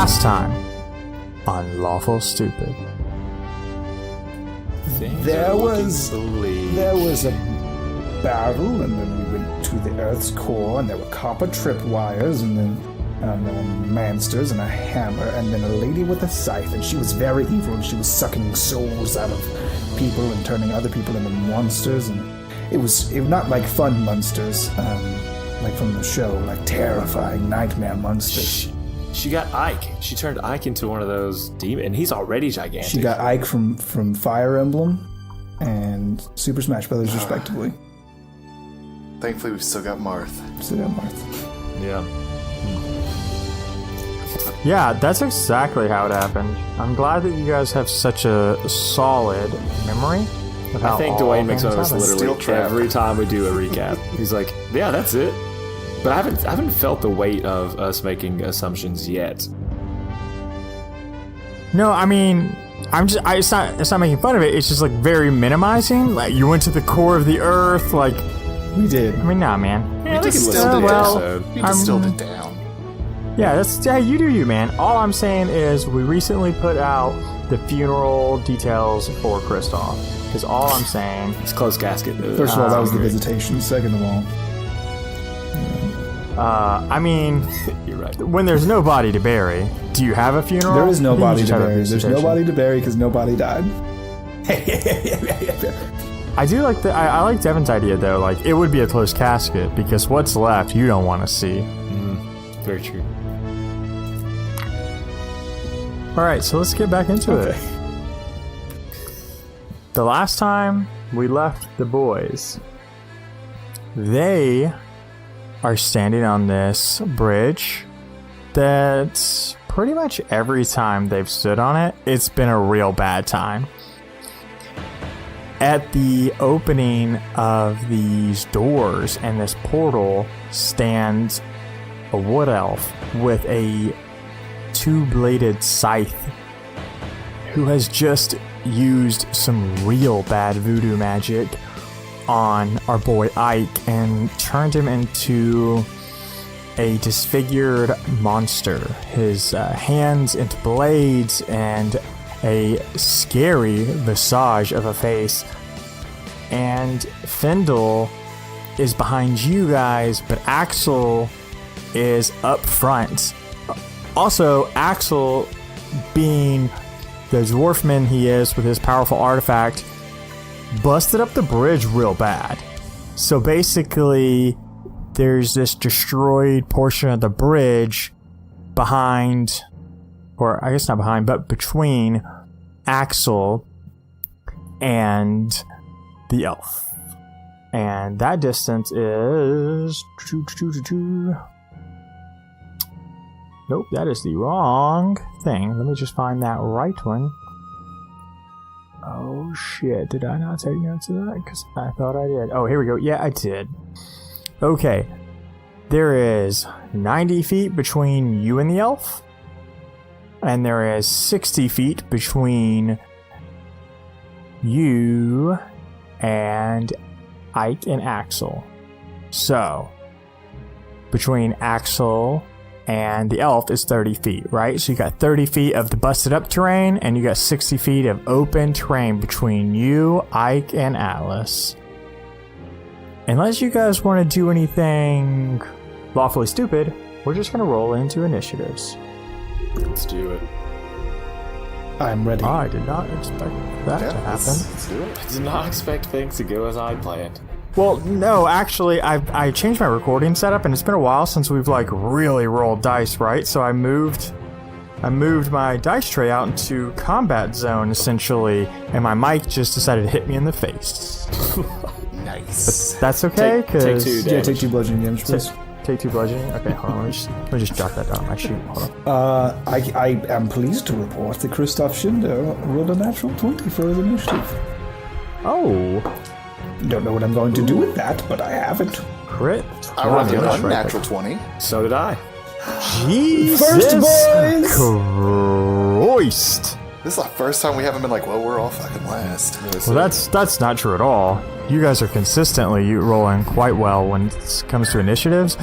Last time on Lawful Stupid. There was a battle, and then we went to the Earth's core, and there were copper tripwires, and then monsters, and a hammer, and then a lady with a scythe, and she was very evil, and she was sucking souls out of people and turning other people into monsters, and it was not like fun monsters, like from the show, like terrifying nightmare monsters. She got Ike. She turned Ike into one of those demons, and he's already gigantic. She got Ike from Fire Emblem and Super Smash Brothers, respectively. Thankfully, we've still got Marth. Yeah. Yeah, that's exactly how it happened. I'm glad that you guys have such a solid memory of how I think all Dwayne makes fun of us things literally every time we do a recap. He's like, yeah, that's it. But I haven't felt the weight of us making assumptions yet. No, I mean, it's not making fun of it. It's just like very minimizing. Like you went to the core of the earth. Like We did. I mean, nah, man. Yeah, we distilled You distilled it down. Yeah, you do you, man. All I'm saying is we recently put out the funeral details for Kristoff. Is all I'm saying. It's closed casket. First of all, that was the visitation. Second of all, I mean, you're right. when there's no body to bury, do you have a funeral? there is no Then you body just to have a bury. There's visitation. no body to bury because nobody died. I do like I like Devin's idea though. Like it would be a closed casket because what's left you don't want to see. Very true. All right, so let's get back into it. The last time we left the boys, they are standing on this bridge that's pretty much every time they've stood on it, it's been a real bad time. At the opening of these doors and this portal stands a wood elf with a two-bladed scythe who has just used some real bad voodoo magic on our boy Ike and turned him into a disfigured monster. His hands into blades and a scary visage of a face. And Findle is behind you guys, but Axel is up front. Also, Axel, being the dwarfman he is with his powerful artifact, busted up the bridge real bad. So basically, there's this destroyed portion of the bridge behind, or I guess not behind, but between Axel and the elf. And that distance is... Nope, that is the wrong thing. Let me just find that right one. Oh shit, did I not take notes of that? Because I thought I did. Oh, here we go. Yeah, I did. Okay. There is 90 feet between you and the elf. And there is 60 feet between you and Ike and Axel. So, between Axel and the elf is 30 feet, right? So you got 30 feet of the busted up terrain, and you got 60 feet of open terrain between you, Ike, and Atlas. Unless you guys want to do anything lawfully stupid, we're just going to roll into initiatives. Let's do it. I'm ready. I did not expect that to happen. Let's do it. I did not expect things to go as I planned. Well, no, actually, I changed my recording setup, and it's been a while since we've like really rolled dice, right? So I moved my dice tray out into combat zone essentially, and my mic just decided to hit me in the face. Nice. But that's okay, Take because two. Yeah, take 2 bludgeoning damage, please. Take 2 bludgeoning. Okay, hold on. Let me just jot that down on my sheet. Hold on. I am pleased to report that Kristoff Shindo rolled a natural 20 for his initiative. Oh, Don't know what I'm going to do with that, but I have it. crit. I rolled Yeah, an that's right. unnatural 20. So did I. Jesus First, Christ. This is the first time we haven't been like, well, we're all fucking last. Well, that's not true at all. You guys are consistently rolling quite well when it comes to initiatives.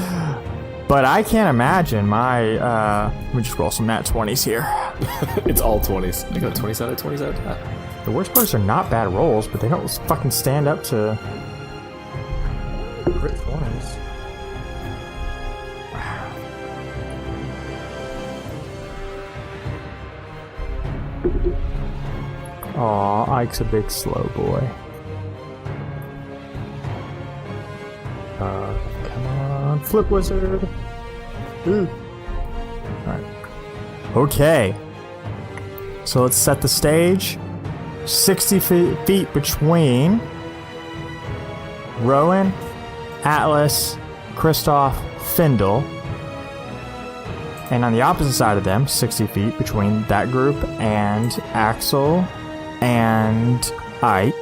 But I can't imagine my, let me just roll some nat 20s here. It's all 20s. I got 20s out of 20s out of that. The worst parts are not bad rolls, but they don't fucking stand up to crit 20s. Aw, Ike's a big slow boy. Come on, flip wizard. Ooh. Alright. Okay. So let's set the stage. 60 feet between Rowan, Atlas, Kristoff, Findle. And on the opposite side of them, 60 feet between that group and Axel and Ike.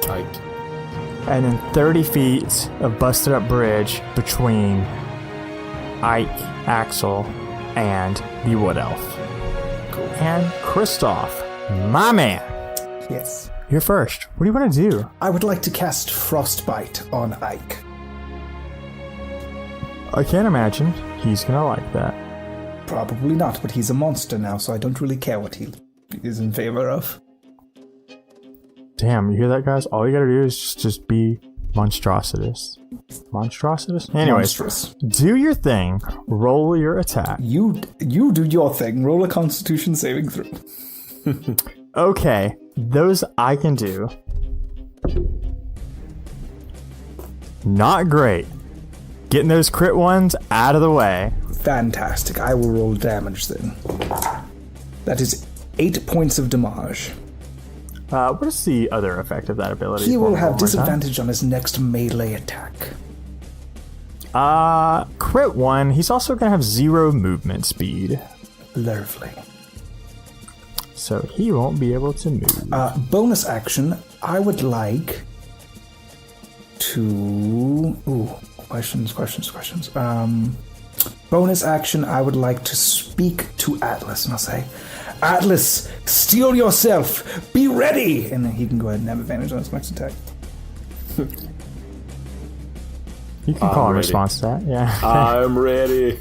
And then 30 feet of busted up bridge between Ike, Axel, and the Wood Elf. Cool. And Kristoff, my man. Yes. You're first. What do you want to do? I would like to cast Frostbite on Ike. I can't imagine he's gonna like that. Probably not, but he's a monster now, so I don't really care what he is in favor of. Damn, you hear that, guys? All you gotta do is just be monstrositous. Monstrositous? Anyways, Monstrous. do your thing. Roll your attack. You do your thing. Roll a Constitution saving throw. Okay, those I can do. Not great. Getting those crit ones out of the way. Fantastic. I will roll damage then. That is 8 points of damage. What is the other effect of that ability? He will One have more time. disadvantage on his next melee attack. Crit 1. He's also going to have 0 movement speed. Lovely. So he won't be able to move. Bonus action, I would like to... Ooh, questions. Bonus action, I would like to speak to Atlas, and I'll say, Atlas, steel yourself, be ready! And then he can go ahead and have advantage on his next attack. You can call in ready. response to that, yeah. I'm ready.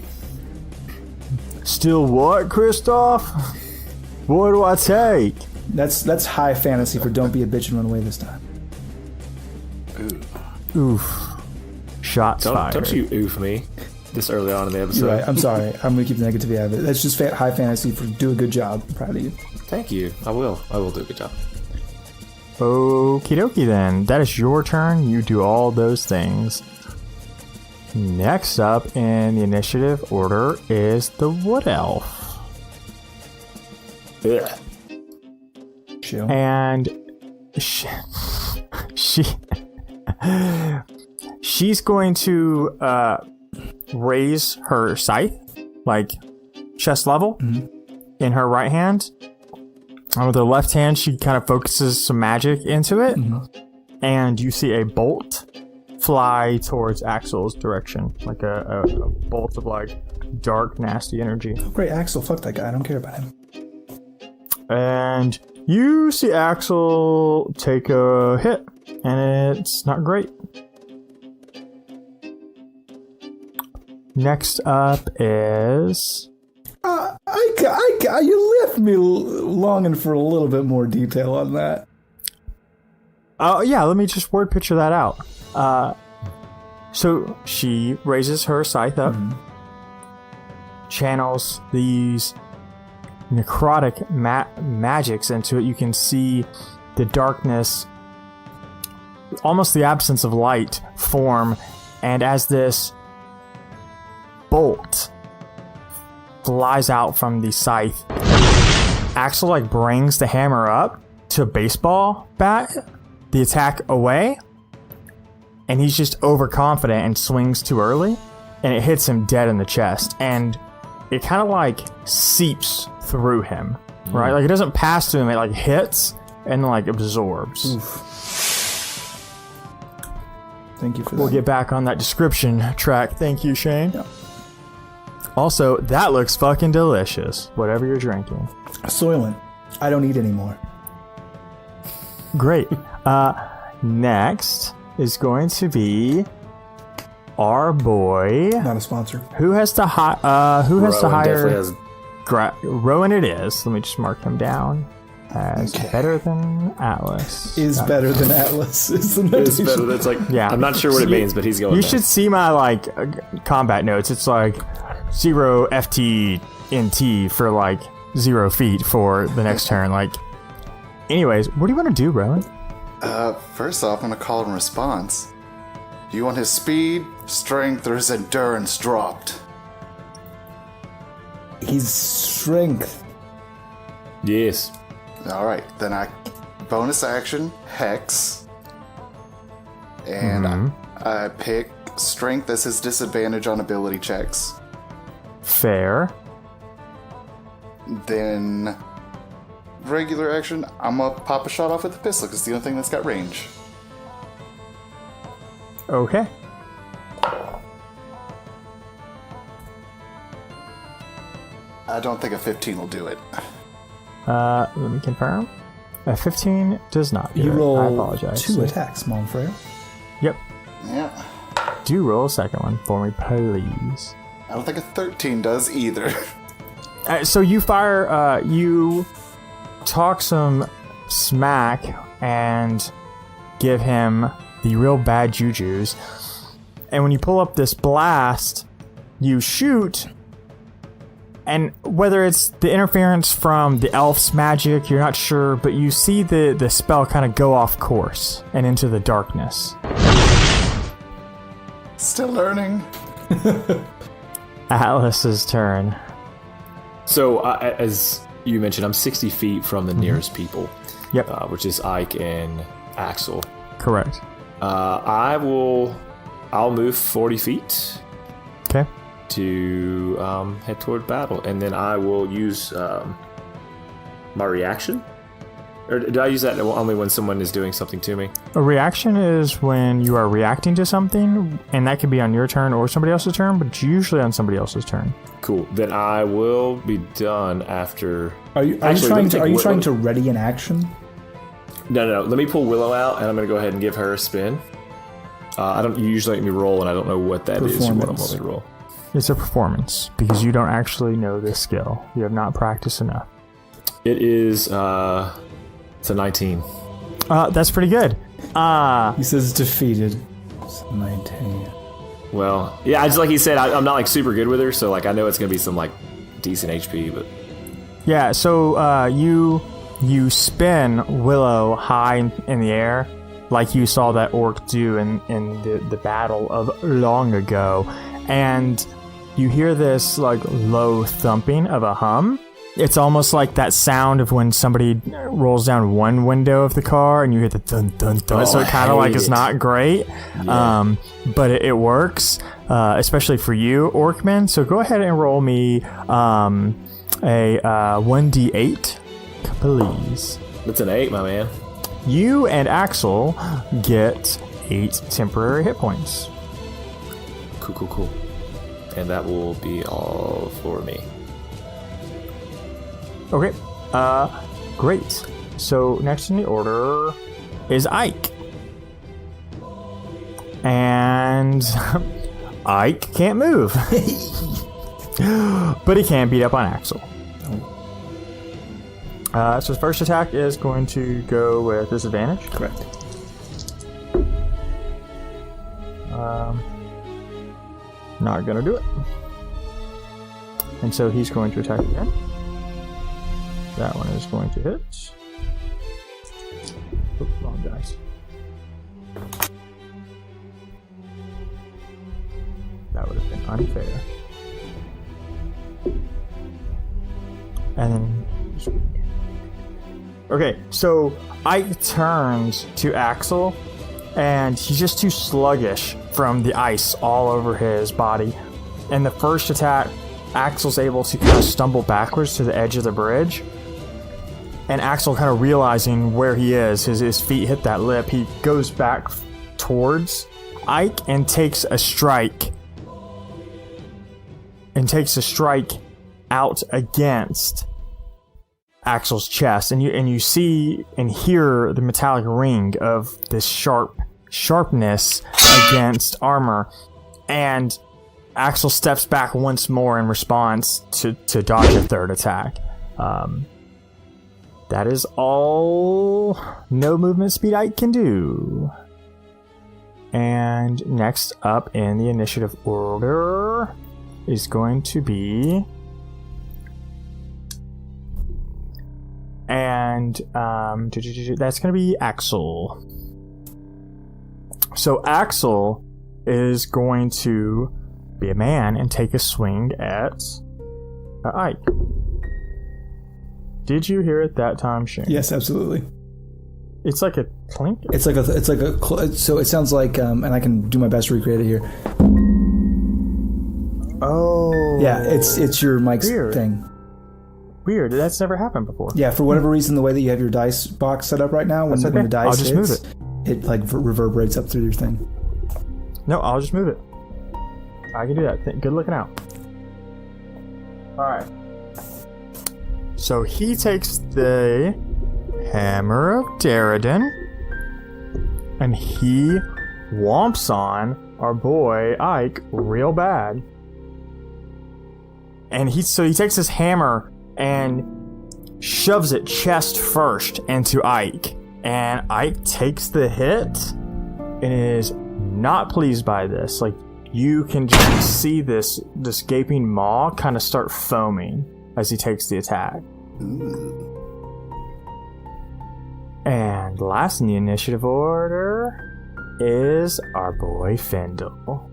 Still what, Kristoff? What do I take? That's high fantasy for don't be a bitch and run away this time. Oof. Shots fired. Don't you oof me this early on in the episode. You're right, I'm sorry. I'm going to keep the negativity out of it. That's just high fantasy for do a good job. I'm proud of you. Thank you. I will do a good job. Okie dokie then. That is your turn. You do all those things. Next up in the initiative order is the Wood Elf. Yeah. Chill. And she's going to raise her scythe, like chest level, in her right hand. And with her left hand, she kind of focuses some magic into it. And you see a bolt fly towards Axel's direction, like a bolt of like dark, nasty energy. Great, Axel, fuck that guy. I don't care about him. And you see Axel take a hit, and it's not great. Next up is... You left me longing for a little bit more detail on that. Oh, yeah, let me just word picture that out. So she raises her scythe up, channels these necrotic magics into it. You can see the darkness, almost the absence of light, form, and as this bolt flies out from the scythe, Axel like brings the hammer up to baseball bat the attack away, and he's just overconfident and swings too early, and it hits him dead in the chest, and it kind of like seeps through him, right? Like it doesn't pass through him, it like hits and like absorbs. Oof. Thank you for that. We'll get back on that description track. Thank you, Shane. Yeah. Also, that looks fucking delicious, whatever you're drinking. Soylent. I don't eat anymore. Great. Next is going to be our boy. Not a sponsor. Who has to hire? Rowan definitely has. Rowan, it is. Let me just mark him down as better than Atlas. Is better than Atlas. Is the It's notation. better. That's like. Yeah. I'm not sure what it means, but he's going. You there. should see my combat notes. It's like 0 FT for 0 feet for the next turn. Anyways, what do you want to do, Rowan? First off, I'm gonna call in response. Do you want his speed, strength, or his endurance dropped? His strength. Yes. Alright, then I bonus action, Hex. And I pick strength as his disadvantage on ability checks. Fair. Then regular action, I'm gonna pop a shot off with the pistol because it's the only thing that's got range. Okay. I don't think a 15 will do it. Let me confirm. A 15 does not do You it. I roll apologize. 2 attacks, Monfrey. Yep. Yeah. Do roll a second one for me, please. I don't think a 13 does either. So you fire, you talk some smack and give him the real bad jujus. And when you pull up this blast, you shoot. And whether it's the interference from the elf's magic, you're not sure, but you see the spell kind of go off course and into the darkness. Still learning. Atlas's turn. So, as you mentioned, I'm 60 feet from the nearest people. Yep. Which is Ike and Axel. Correct. I'll move 40 feet Okay. to head toward battle, and then I will use my reaction. Or do I use that only when someone is doing something to me? A reaction is when you are reacting to something, and that can be on your turn or somebody else's turn, but it's usually on somebody else's turn. Cool. Then I will be done after. Are you Actually, trying to ready an action? No. Let me pull Willow out, and I'm going to go ahead and give her a spin. I don't. You usually let me roll, and I don't know what that is. Or what I'm going to roll. It's a performance, because you don't actually know this skill. You have not practiced enough. It is. It's a 19. That's pretty good. He says defeated. It's 19. Well, yeah, just like he said, I'm not super good with her, so I know it's gonna be some decent HP, but Yeah, so you spin Willow high in the air, like you saw that orc do in the battle of long ago, and you hear this low thumping of a hum. It's almost like that sound of when somebody rolls down one window of the car and you hear the dun dun dun. Oh, So it kind of I hate it's it. not great, Yeah. but it works, especially for you, Orcman. So go ahead and roll me a 1d8, please. it's an 8, my man. You and Axel get 8 temporary hit points. Cool. And that will be all for me. Okay, great. So next in the order is Ike. And Ike can't move. But he can beat up on Axel. So his first attack is going to go with disadvantage. Correct. Not gonna do it. And so he's going to attack again. That one is going to hit. Oops, wrong dice. That would have been unfair. And then... Okay, so Ike turns to Axel, and he's just too sluggish from the ice all over his body. And the first attack, Axel's able to kind of stumble backwards to the edge of the bridge. And Axel, kind of realizing where he is, his feet hit that lip, he goes back towards Ike and takes a strike. Out against Axel's chest. And you see and hear the metallic ring of this sharpness against armor. And Axel steps back once more in response to dodge a third attack. That is all no movement speed Ike can do. And next up in the initiative order is going to be... And that's going to be Axel. So Axel is going to be a man and take a swing at Ike. Did you hear it that time, Shane? Yes, absolutely. It's like a clink. So it sounds like, and I can do my best to recreate it here. Oh. Yeah, it's your mic's Weird. thing. Weird. That's never happened before. Yeah, for whatever reason, the way that you have your dice box set up right now, when the dice I'll just hits, move it like reverberates up through your thing. No, I'll just move it. I can do that. Good looking out. Alright. So he takes the Hammer of Darradon and he whomps on our boy Ike real bad. And he takes his hammer and shoves it chest first into Ike. And Ike takes the hit and is not pleased by this. Like, you can just see this gaping maw kind of start foaming as he takes the attack. And last in the initiative order is our boy Findle.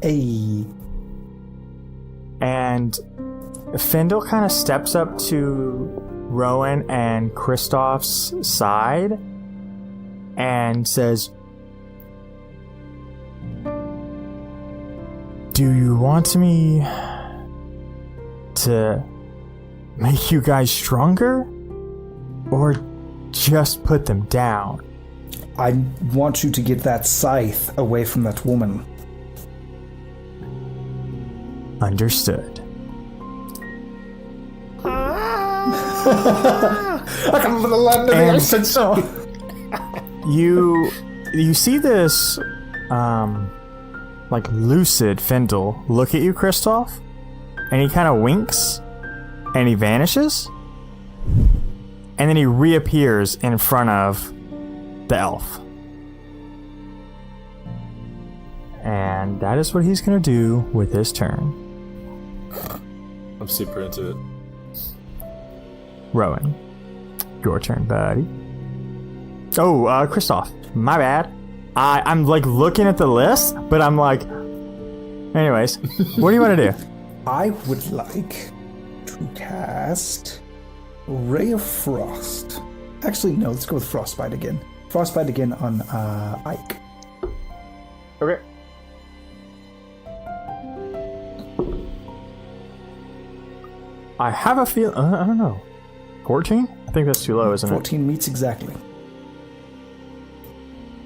Hey. And Findle kind of steps up to Rowan and Kristoff's side and says, "Do you want me to make you guys stronger? Or just put them down?" I want you to get that scythe away from that woman. Understood. I can land in the accent, so. You see this like lucid Findle look at you, Kristoff, and he kind of winks and he vanishes, and then he reappears in front of the elf. And that is what he's gonna do with his turn. I'm super into it. Rowan, your turn, buddy. Oh, Kristoff, my bad. I'm like looking at the list, but I'm like, anyways, what do you want to do? I would like to cast Ray of Frost. Actually, no, let's go with Frostbite again. Frostbite again on Ike. Okay. I have a feel. I don't know. 14? I think that's too low, isn't 14 meets exactly.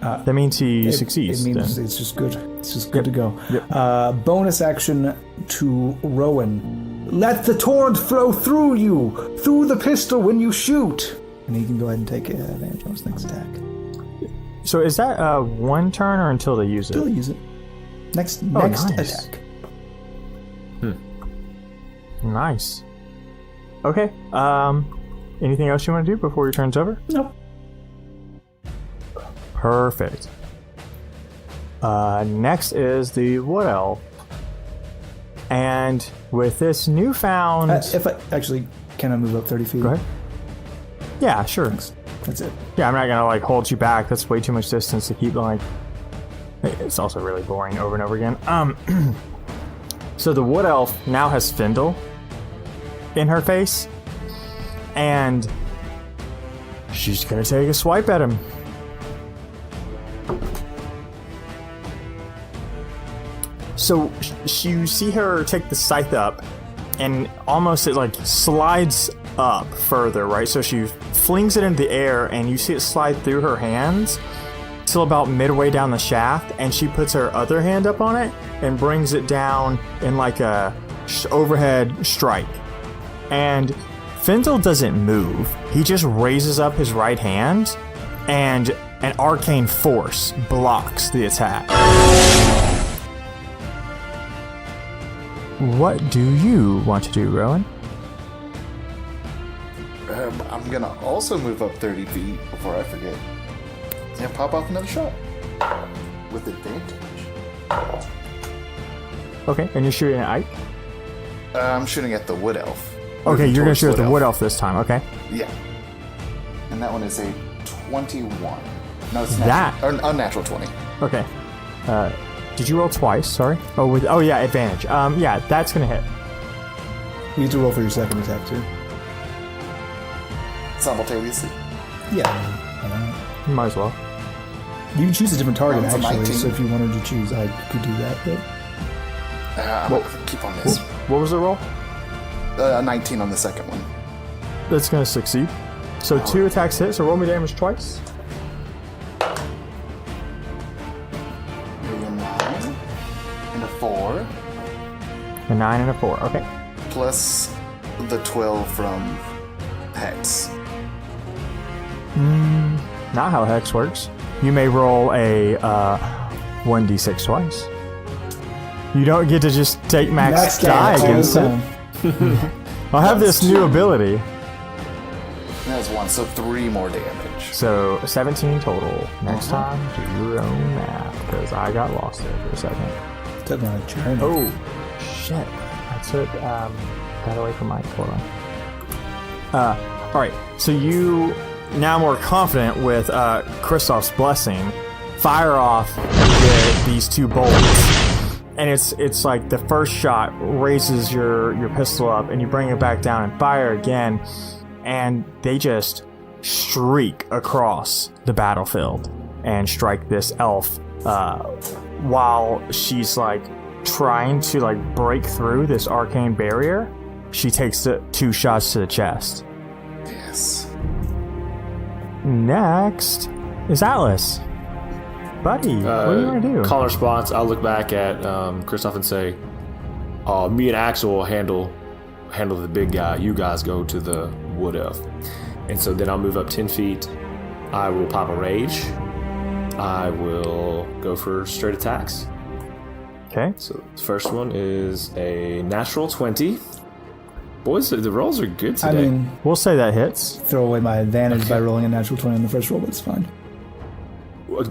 That means he succeeds. It means then. it's just good. It's just good to go. Yep. Bonus action to Rowan. Let the torrent flow through you, through the pistol when you shoot. And he can go ahead and take advantage on his next attack. So is that one turn or until they use it? Still use it. Next nice. attack. Nice. Okay. Anything else you want to do before your turn's over? Nope. Perfect. Next is the Wood Elf. And with this newfound... If I actually, can I move up 30 feet? Go ahead. Yeah, sure. Thanks. That's it. Yeah, I'm not gonna like hold you back. That's way too much distance to keep like... It's also really boring over and over again. So the Wood Elf now has Findle in her face. And she's gonna take a swipe at him. So you see her take the scythe up, and almost it like slides up further, right? So she flings it into the air, and you see it slide through her hands till about midway down the shaft, and she puts her other hand up on it and brings it down in like a overhead strike. And Findle doesn't move. He just raises up his right hand, and an arcane force blocks the attack. what do you want to do, Rowan? I'm gonna also move up 30 feet before I forget. And pop off another shot. With advantage. Okay, and you're shooting at Ike? I'm shooting at the wood elf. Okay, Moving you're going to towards shoot at the wood elf this time, okay? Yeah. And that one is a 21. No, it's That- natural, or unnatural 20. Okay. Did you roll twice? Sorry. Oh yeah, advantage. Yeah, that's gonna hit. You need to roll for your second attack too. Simultaneously. Yeah. You might as well. You can choose a different target It's a actually. 19. So if you wanted to choose, I could do that. But I'm gonna keep on this. What was the roll? 19 on the second one. That's gonna succeed. So 2 attacks hit. So roll me damage twice. Maybe a 9 and a 4, A 9 and a 4. Okay. plus the 12 from Hex. Not how Hex works. You may roll a 1d6 twice. You don't get to just take max die all against the it. time. I'll have this new ability. That's 1, so 3 more damage. So 17 total. Next time, do your own math, because I got lost there for a second. Took my journey. Oh, shit. I took, got away from my hold on. Alright, so you, now more confident with Kristoff's blessing, fire off these 2 bolts. And it's like the first shot raises your pistol up and you bring it back down and fire again. And they just streak across the battlefield and strike this elf while she's like trying to like break through this arcane barrier. She takes 2 shots to the chest. Yes. Next is Atlas. Buddy, what do you want to do? Call and response. I'll look back at Kristoff and say, me and Axel will handle the big guy. You guys go to the wood elf. And so then I'll move up 10 feet. I will pop a rage. I will go for straight attacks. Okay. So the first one is a natural 20. Boys, the rolls are good today. I mean, We'll say that hits. throw away my advantage by rolling a natural 20 on the first roll, but it's fine.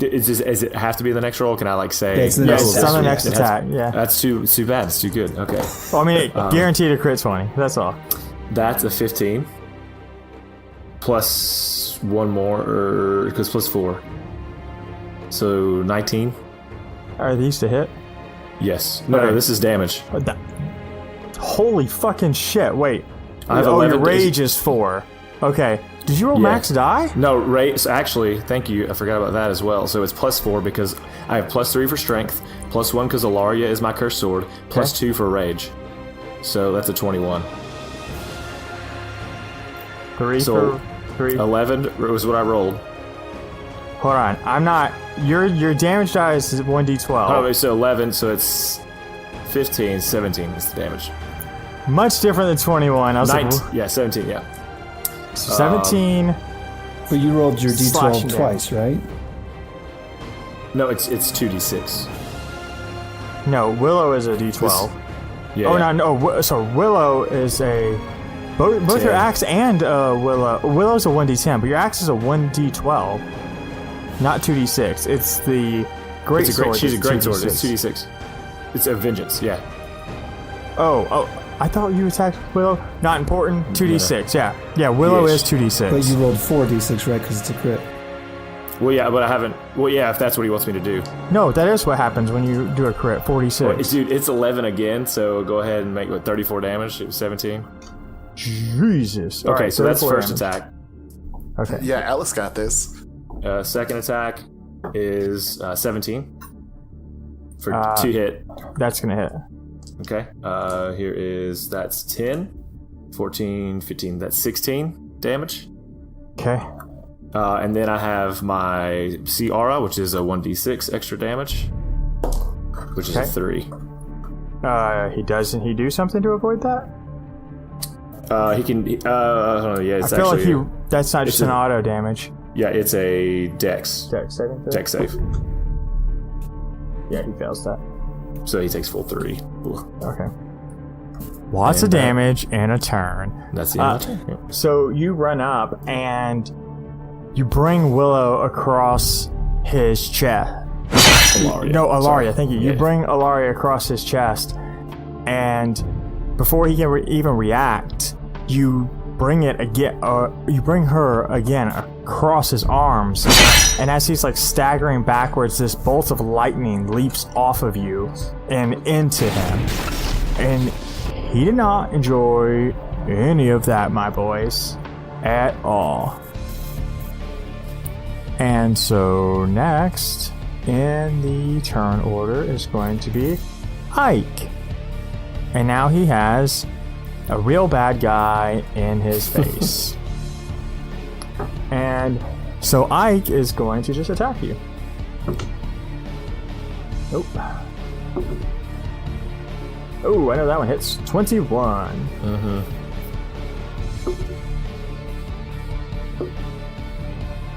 Is it have to be the next roll? Can I like say? Yeah, it's the Yeah, next it's attack. on the next It has- attack. Yeah. That's too bad. It's too good. Okay. Well, I mean, guaranteed a crit 20. That's all. That's a 15. Plus 1 more, or because plus 4. So 19. Are these to hit? Yes. No, Okay. this is damage. Holy fucking shit! Wait. I have your 11 rage is 4. Okay. Did you roll Yeah. max die? No, rage. Actually, thank you. I forgot about that as well. So it's plus 4 because I have plus 3 for strength, plus 1 because Alaria is my cursed sword, plus 2 for rage. So that's a 21. 3 So- for 3. 11 was what I rolled. Hold on. I'm not. Your damage die is 1d12. Oh, so 11. So it's 15, 17 is the damage. Much different than 21. I was like, 19. Yeah, 17. Yeah. 17. But you rolled your Slashing d12 twice, right? No, it's 2d6. No, Willow is a d12. Yeah. Oh, yeah. no. So Willow is a. Both your 10. axe and Willow. Willow's a 1d10, but your axe is a 1d12. Not 2d6. It's the great sword. She's a that's great sword. 2d6. It's 2d6. It's a vengeance. Yeah. Oh. I thought you attacked Willow. Not important. 2d6. Yeah. Yeah, Willow Yes. is 2d6. But you rolled 4d6, right? Because it's a crit. Well, yeah, but I haven't. Well, yeah, if that's what he wants me to do. No, that is what happens when you do a crit. 46. Dude, it's 11 again, so go ahead and make 34 damage. It was 17. Jesus. Okay, Alright, so that's 34 first damage. attack. Okay. Yeah, Alice got this. Second attack is 17 for 2 hit. That's going to hit. Okay. That's 10, 14, 15. That's 16 damage. Okay. And then I have my Sea Aura, which is a 1d6 extra damage, which is a Okay. 3. Doesn't he do something to avoid that? He can. Hold on, yeah, it's I feel actually. like that's not just it's an a- auto damage. Yeah, it's a Dex. Dex saving throw? Dex save. Yeah, he fails that. So he takes full 3. Ooh. Okay. Lots of damage in a turn. That's the end of the turn. Yep. So you run up and you bring Willow across his chest. Alaria. No, Alaria, Sorry. thank you. Yeah. You bring Alaria across his chest, and before he can even react, you bring it again. You bring her again across his arms, and as he's like staggering backwards, this bolt of lightning leaps off of you and into him, and he did not enjoy any of that, my boys, at all. And so next in the turn order is going to be Ike. And now he has a real bad guy in his face. And so Ike is going to just attack you. Nope. Oh, I know that one hits. 21.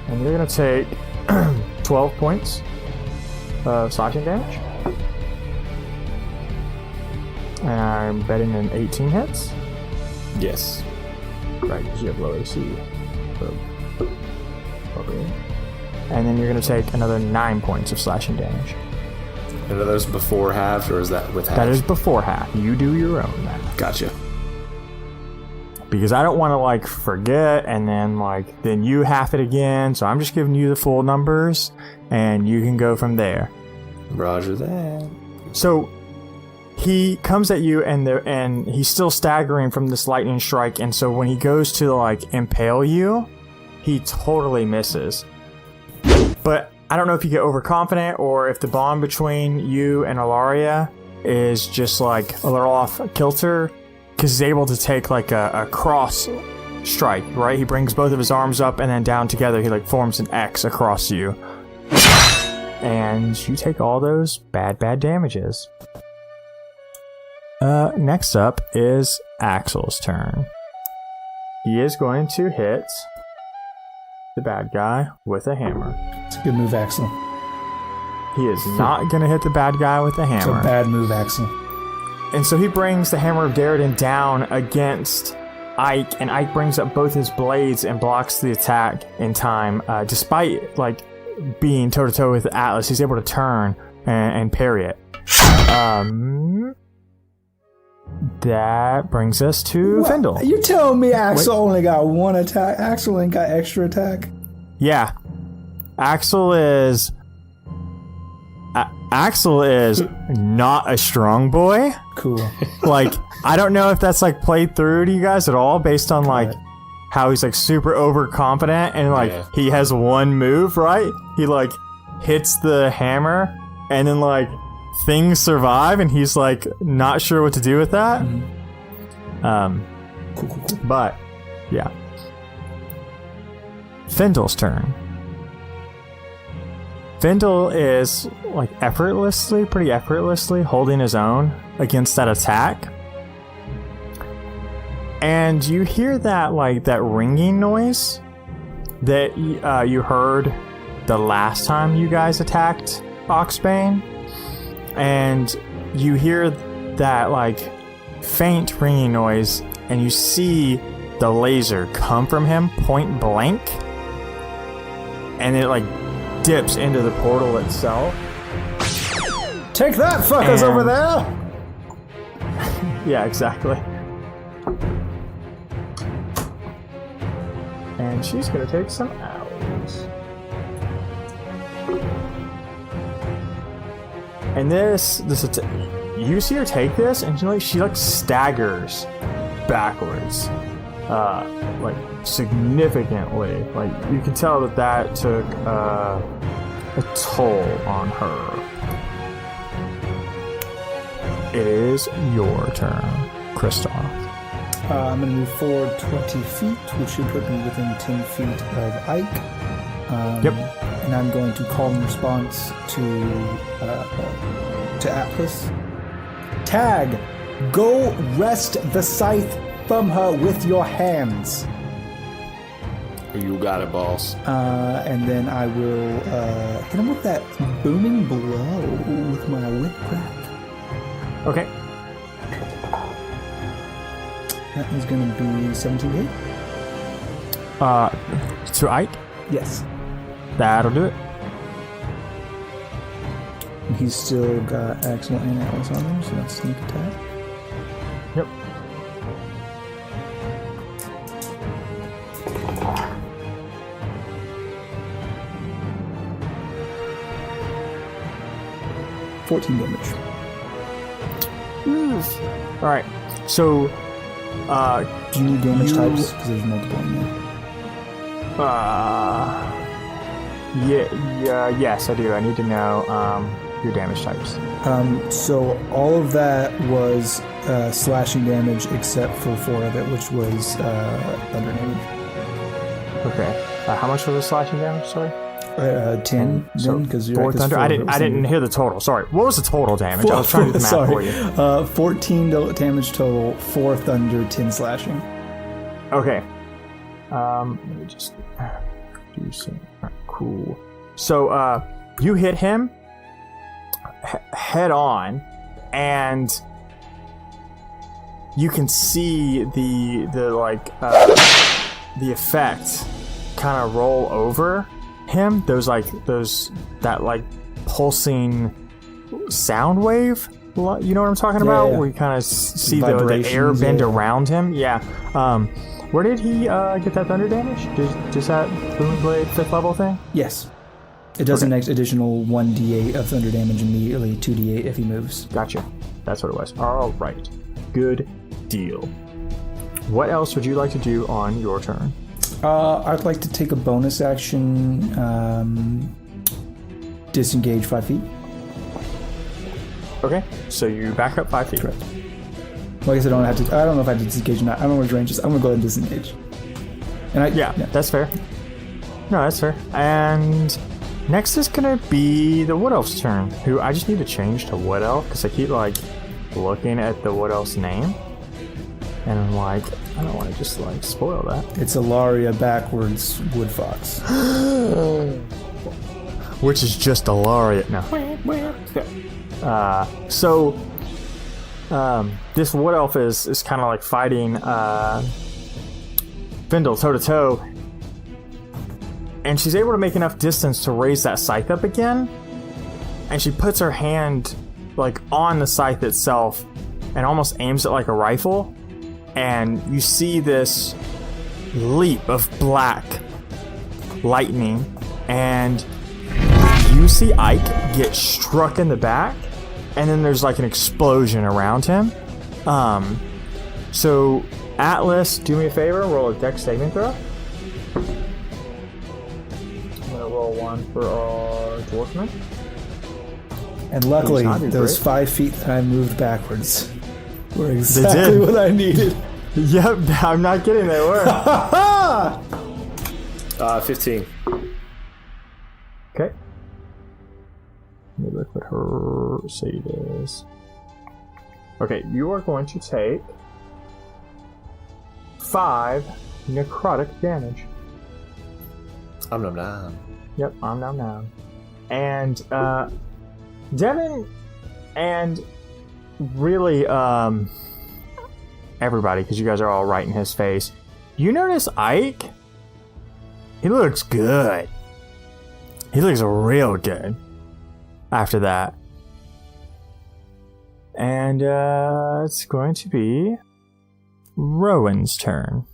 And you're going to take 12 points of slashing damage. And I'm betting an 18 hits. Yes. Right, because you have low AC. So, okay. And then you're going to take another 9 points of slashing damage. And are those before halves, or is that with halves? That is before half. You do your own math. Gotcha. Because I don't want to, like, forget and then, like, then you half it again. So I'm just giving you the full numbers, and you can go from there. Roger that. So he comes at you, and he's still staggering from this lightning strike. And so when he goes to, like, impale you, he totally misses. But I don't know if you get overconfident or if the bond between you and Alaria is just, like, a little off kilter. Because he's able to take, like, a cross strike, right? He brings both of his arms up and then down together. He, like, forms an X across you. And you take all those bad damages. Next up is Axel's turn. He is going to hit the bad guy with a hammer. It's a good move, Axel. He is not going to hit the bad guy with a It's hammer. a bad move, Axel. And so he brings the Hammer of Darridan down against Ike, and Ike brings up both his blades and blocks the attack in time. Despite, like, being toe-to-toe with Atlas, he's able to turn and parry it. That brings us to Findle. You telling me Axel only got one attack? Axel ain't got extra attack? Yeah. Axel is not a strong boy. Cool. Like, I don't know if that's, like, played through to you guys at all based on, like, how he's, like, super overconfident and, like, he has one move, right? He, like, hits the hammer and then, like, things survive and he's, like, not sure what to do with that. Cool. But, yeah. Findle's turn. Findle is, like, pretty effortlessly holding his own against that attack. And you hear that, like, that ringing noise that you heard the last time you guys attacked Oxbane. And you hear that, like, faint ringing noise, and you see the laser come from him point blank. And it, like, dips into the portal itself. Take that, fuckers, over there! Yeah, exactly. And she's gonna take some arrows. And you see her take this, and she like staggers backwards, like significantly. Like you can tell that took a toll on her. It is your turn, Kristoff. I'm going to move forward 20 feet, which should put me within 10 feet of Ike. Yep. And I'm going to call in response to Atlas. Tag, go wrest the scythe from her with your hands. You got it, boss. And then I will hit him with that booming blow with my whip crack. Okay. That is going to be 17 hit. To Ike? Yes. That'll do it. And he's still got Axel and Atlas on him, so that's sneak attack. Yep. $14 damage. Alright. So, Do you need damage types? Because there's multiple in there. yes, I do. I need to know your damage types. So all of that was slashing damage except for 4 of it, which was thunder damage. Okay. How much was the slashing damage? Sorry. 10. So because you're 4 thunder. I didn't hear the total. Sorry. What was the total damage? I was trying to do the math for you. 14 damage total, 4 thunder, 10 slashing. Okay. Let me just do some. Cool. So you hit him head on, and you can see the effect kind of roll over him. That pulsing sound wave. You know what I'm talking about? Yeah. Where you kind of see the air bend around him. Yeah. Where did he get that thunder damage? Does that Booming Blade 5th level thing? Yes. It does an additional 1d8 of thunder damage immediately, 2d8 if he moves. Gotcha. That's what it was. All right. Good deal. What else would you like to do on your turn? I'd like to take a bonus action, disengage 5 feet. Okay. So you back up 5 feet. Correct. Well, I guess I don't know if I have to disengage or not. I don't know what his range is. I'm going to go ahead and disengage. And yeah, that's fair. No, that's fair. And next is going to be the Wood Elf's turn, who I just need to change to Wood Elf because I keep looking at the Wood Elf's name. And I'm like, I don't want to just spoil that. It's Alaria backwards Wood Fox. Which is just Alaria. No. This Wood Elf is kind of fighting Findle toe to toe, and she's able to make enough distance to raise that scythe up again, and she puts her hand on the scythe itself and almost aims it like a rifle, and you see this leap of black lightning, and you see Ike get struck in the back, and then there's an explosion around him. So Atlas, do me a favor, roll a dex saving throw. I'm gonna roll one for our dwarfman. And luckily, those 5 feet that I moved backwards were exactly what I needed. Yep, I'm not kidding, they were. 15. Okay. Let me look what her save is. Okay, you are going to take 5 necrotic damage. Nom. Yep, nom. And Devin and really everybody, because you guys are all right in his face. You notice Ike? He looks good. He looks real good after that. And it's going to be Rowan's turn.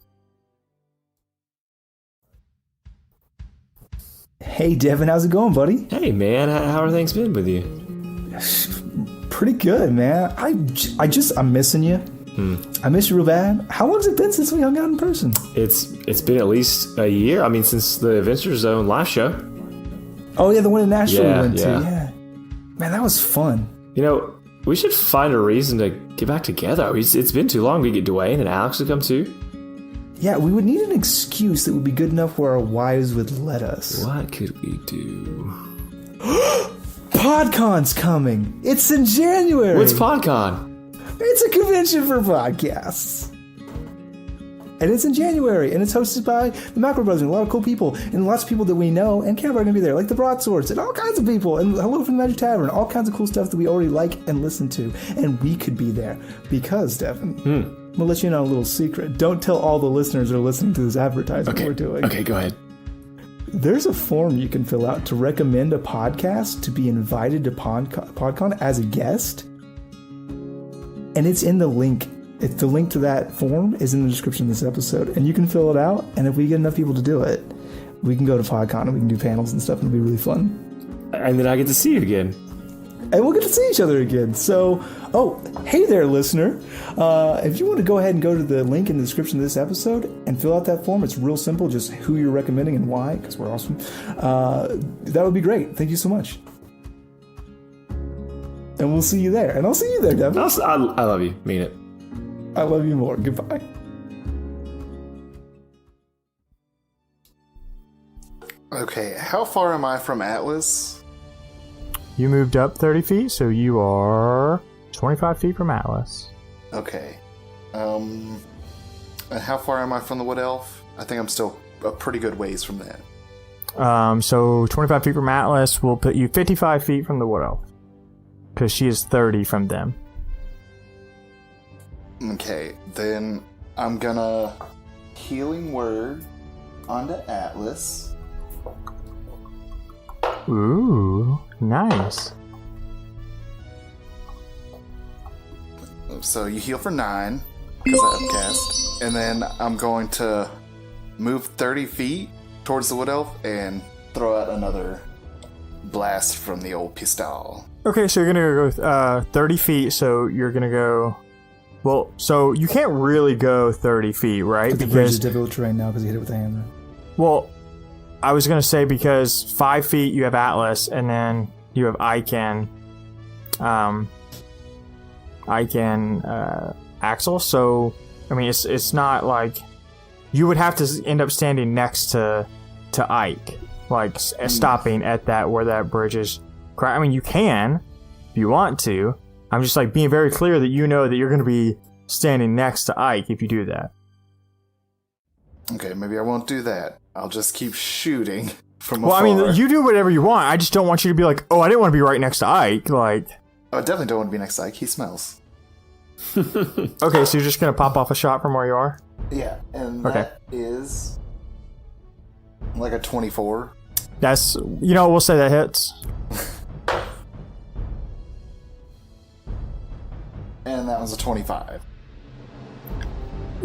Hey, Devin, how's it going, buddy? Hey, man, how are things been with you? Pretty good, man. I'm missing you. I miss you real bad. How long's it been since we hung out in person? It's been at least a year. I mean, since the Adventure Zone live show. Oh, yeah, the one in Nashville we went to. Yeah. Yeah. Man, that was fun. You know, we should find a reason to get back together. It's been too long. We get Dwayne and Alex to come too. Yeah, we would need an excuse that would be good enough where our wives would let us. What could we do? Podcon's coming. It's in January. What's Podcon? It's a convention for podcasts. And it's in January, and it's hosted by the Macro Brothers and a lot of cool people, and lots of people that we know, and Canberra are going to be there, like the Broadswords, and all kinds of people, and Hello from the Magic Tavern, all kinds of cool stuff that we already like and listen to, and we could be there, because, Devin, I'm gonna let you know a little secret. Don't tell all the listeners that are listening to this advertisement we're doing. Okay, go ahead. There's a form you can fill out to recommend a podcast to be invited to Podcon as a guest. And it's in the link. The link to that form is in the description of this episode. And you can fill it out. And if we get enough people to do it, we can go to Podcon and we can do panels and stuff. And it'll be really fun. And then I get to see you again. And we'll get to see each other again. So, hey there, listener. If you want to go ahead and go to the link in the description of this episode and fill out that form, it's real simple, just who you're recommending and why, because we're awesome. That would be great. Thank you so much. And we'll see you there. And I'll see you there, Devin. I love you. Mean it. I love you more. Goodbye. Okay, how far am I from Atlas? You moved up 30 feet, so you are 25 feet from Atlas. Okay. And how far am I from the Wood Elf? I think I'm still a pretty good ways from that. So 25 feet from Atlas will put you 55 feet from the Wood Elf. Because she is 30 from them. Okay, then I'm gonna Healing Word onto Atlas. Ooh, nice. So you heal for 9 because I upcast, and then I'm going to move 30 feet towards the Wood Elf and throw out another blast from the old pistol. Okay, so you're gonna go 30 feet. So you're gonna go. Well, so you can't really go 30 feet, right? But the bridge is difficult terrain now because you hit it with a hammer. Well, I was gonna say because 5 feet you have Atlas, and then you have Icon, Axel. So I mean, it's not like you would have to end up standing next to Ike, like stopping at that where that bridge is. I mean, you can if you want to. I'm just like being very clear that you know that you're going to be standing next to Ike if you do that. Okay, maybe I won't do that. I'll just keep shooting from afar. Well, I mean, you do whatever you want. I just don't want you to be like, oh, I didn't want to be right next to Ike. Like, I definitely don't want to be next to Ike. He smells. Okay, so you're just going to pop off a shot from where you are? Yeah, and that is like a 24. That's, we'll say that hits. And that was a 25.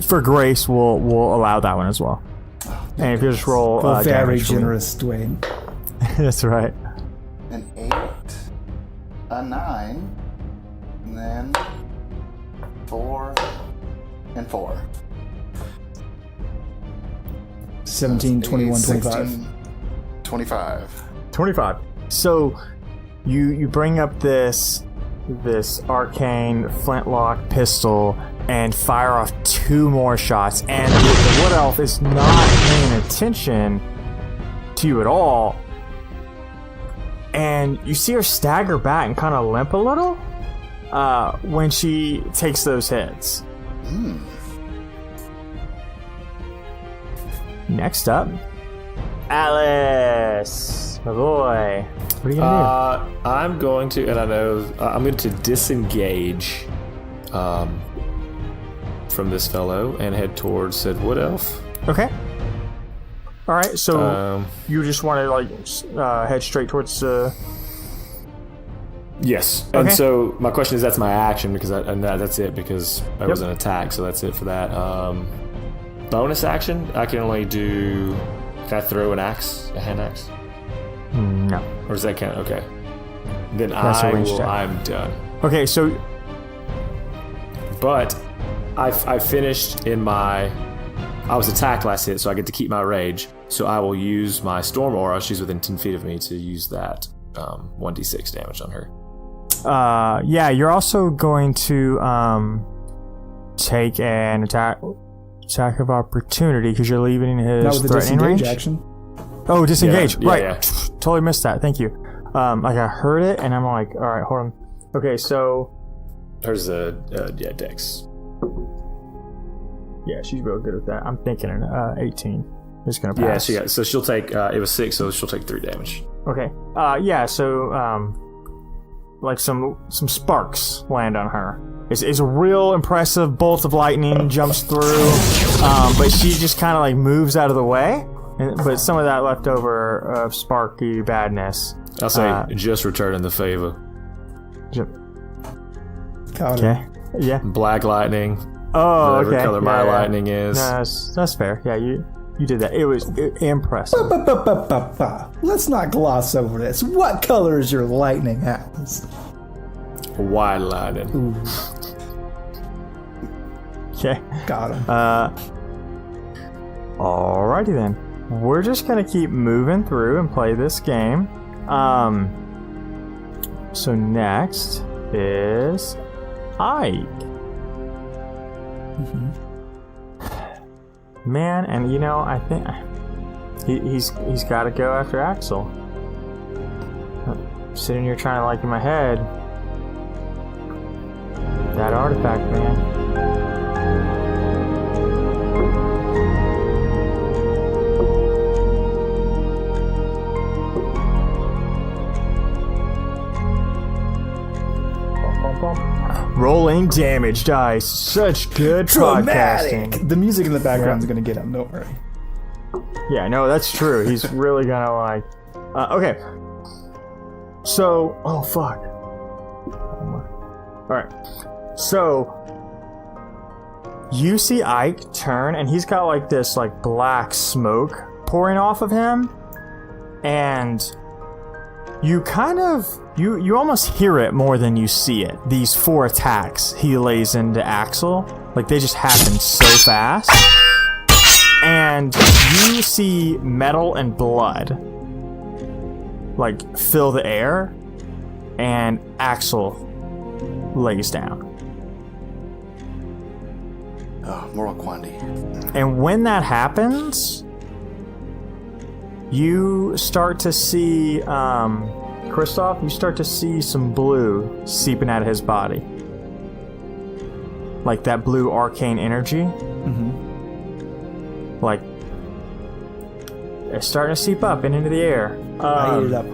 For grace, we'll allow that one as well. And if you just roll very generous, Dwayne. That's right. An 8, a 9, and then 4, and 4. 17, 21, 25. 25. So you bring up this arcane flintlock pistol and fire off 2 more shots, and the Wood Elf is not paying attention to you at all, and you see her stagger back and kind of limp a little when she takes those hits. Next up, Alice, my boy. What are you gonna do? I'm going to, and I know I'm going to disengage from this fellow and head towards said Wood Elf. Okay. All right. So you just want to head straight towards. Yes. And so my question is, that's my action because that's it because that was an attack. So that's it for that. Bonus action, I can only do. Can I throw a hand axe? No. Or does that count? Okay. Then I'm done. Okay, so. But I finished in I was attacked last hit, so I get to keep my rage. So I will use my Storm Aura. She's within 10 feet of me to use that 1d6 damage on her. Yeah, you're also going to take an attack of opportunity because you're leaving his threatening range. Action. Oh, disengage. Yeah, right. Yeah. Totally missed that. Thank you. Like I heard it and I'm like, all right, hold on. Okay, so hers Dex. Yeah, she's real good at that. I'm thinking an 18 is gonna pass. Yeah, so she'll take. It was 6, so she'll take 3 damage. Okay. Yeah. So like some sparks land on her, It's a real impressive bolt of lightning jumps through, but she just kind of like moves out of the way. But some of that leftover of sparky badness. I'll say just returning the favor. Got it. Okay. Yeah. Black lightning. Oh, whatever okay. color my lightning is. No, that's fair. Yeah, you did that. It was impressive. Let's not gloss over this. What color is your lightning, Atlas? White lightning. Okay. Got him. Alrighty then. We're just gonna keep moving through and play this game. So next is Ike. Man, and you know, I think he's got to go after Axel. I'm sitting here trying to like in my head that artifact, man. Rolling damage dice. Such good podcasting. The music in the background is going to get him, don't worry. Yeah, no, that's true. He's really going to like... okay. So... Oh, fuck. Alright. So... You see Ike turn, and he's got like this like black smoke pouring off of him. And... You kind of... You almost hear it more than you see it. These 4 attacks he lays into Axel. Like, they just happen so fast. And you see metal and blood, like, fill the air. And Axel lays down. Oh, moral quantity. And when that happens... You start to see, Kristoff, you start to see some blue seeping out of his body. Like that blue arcane energy. Mm-hmm. Like, it's starting to seep up and into the air. I ate it up.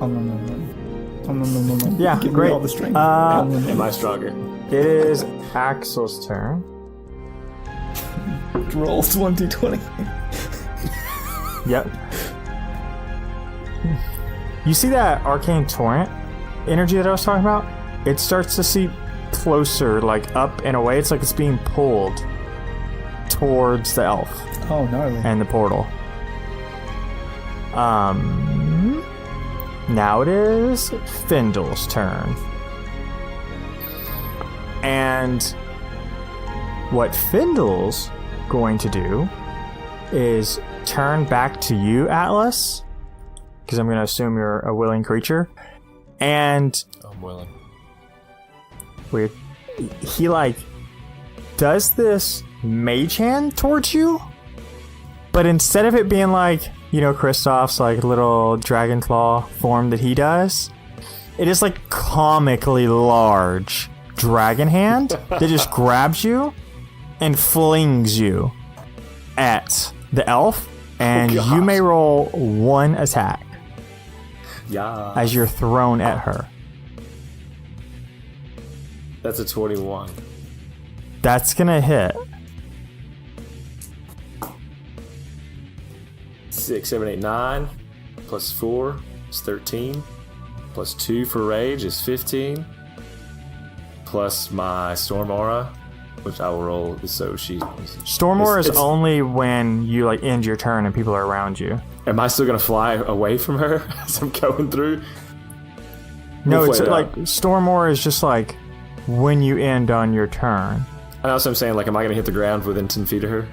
Yeah, Give great. me all the strength. Am I stronger? It is Axel's turn. Roll 2020. Yep. You see that arcane torrent energy that I was talking about? It starts to seep closer, like up and away. It's like it's being pulled towards the elf Oh, gnarly. and the portal. Now it is Findle's turn. And what Findle's going to do is turn back to you, Atlas. Because I'm going to assume you're a willing creature. And... I'm willing. Weird. He, like, does this mage hand towards you. But instead of it being like, you know, Kristoff's, like, little dragon claw form that he does, it is, like, comically large dragon hand that just grabs you and flings you at the elf. And you may roll 1 attack. Yeah. As you're thrown at her. That's a 21. That's gonna hit. 6, 7, 8, 9. Plus 4 is 13. Plus 2 for rage is 15. Plus my storm aura, which I will roll. So she. Storm aura is only when you like end your turn and people are around you. Am I still gonna fly away from her as I'm going through? No, We'll it's play it like out. storm aura is just like when you end on your turn. And also I'm saying, like, am I gonna hit the ground within 10 feet of her?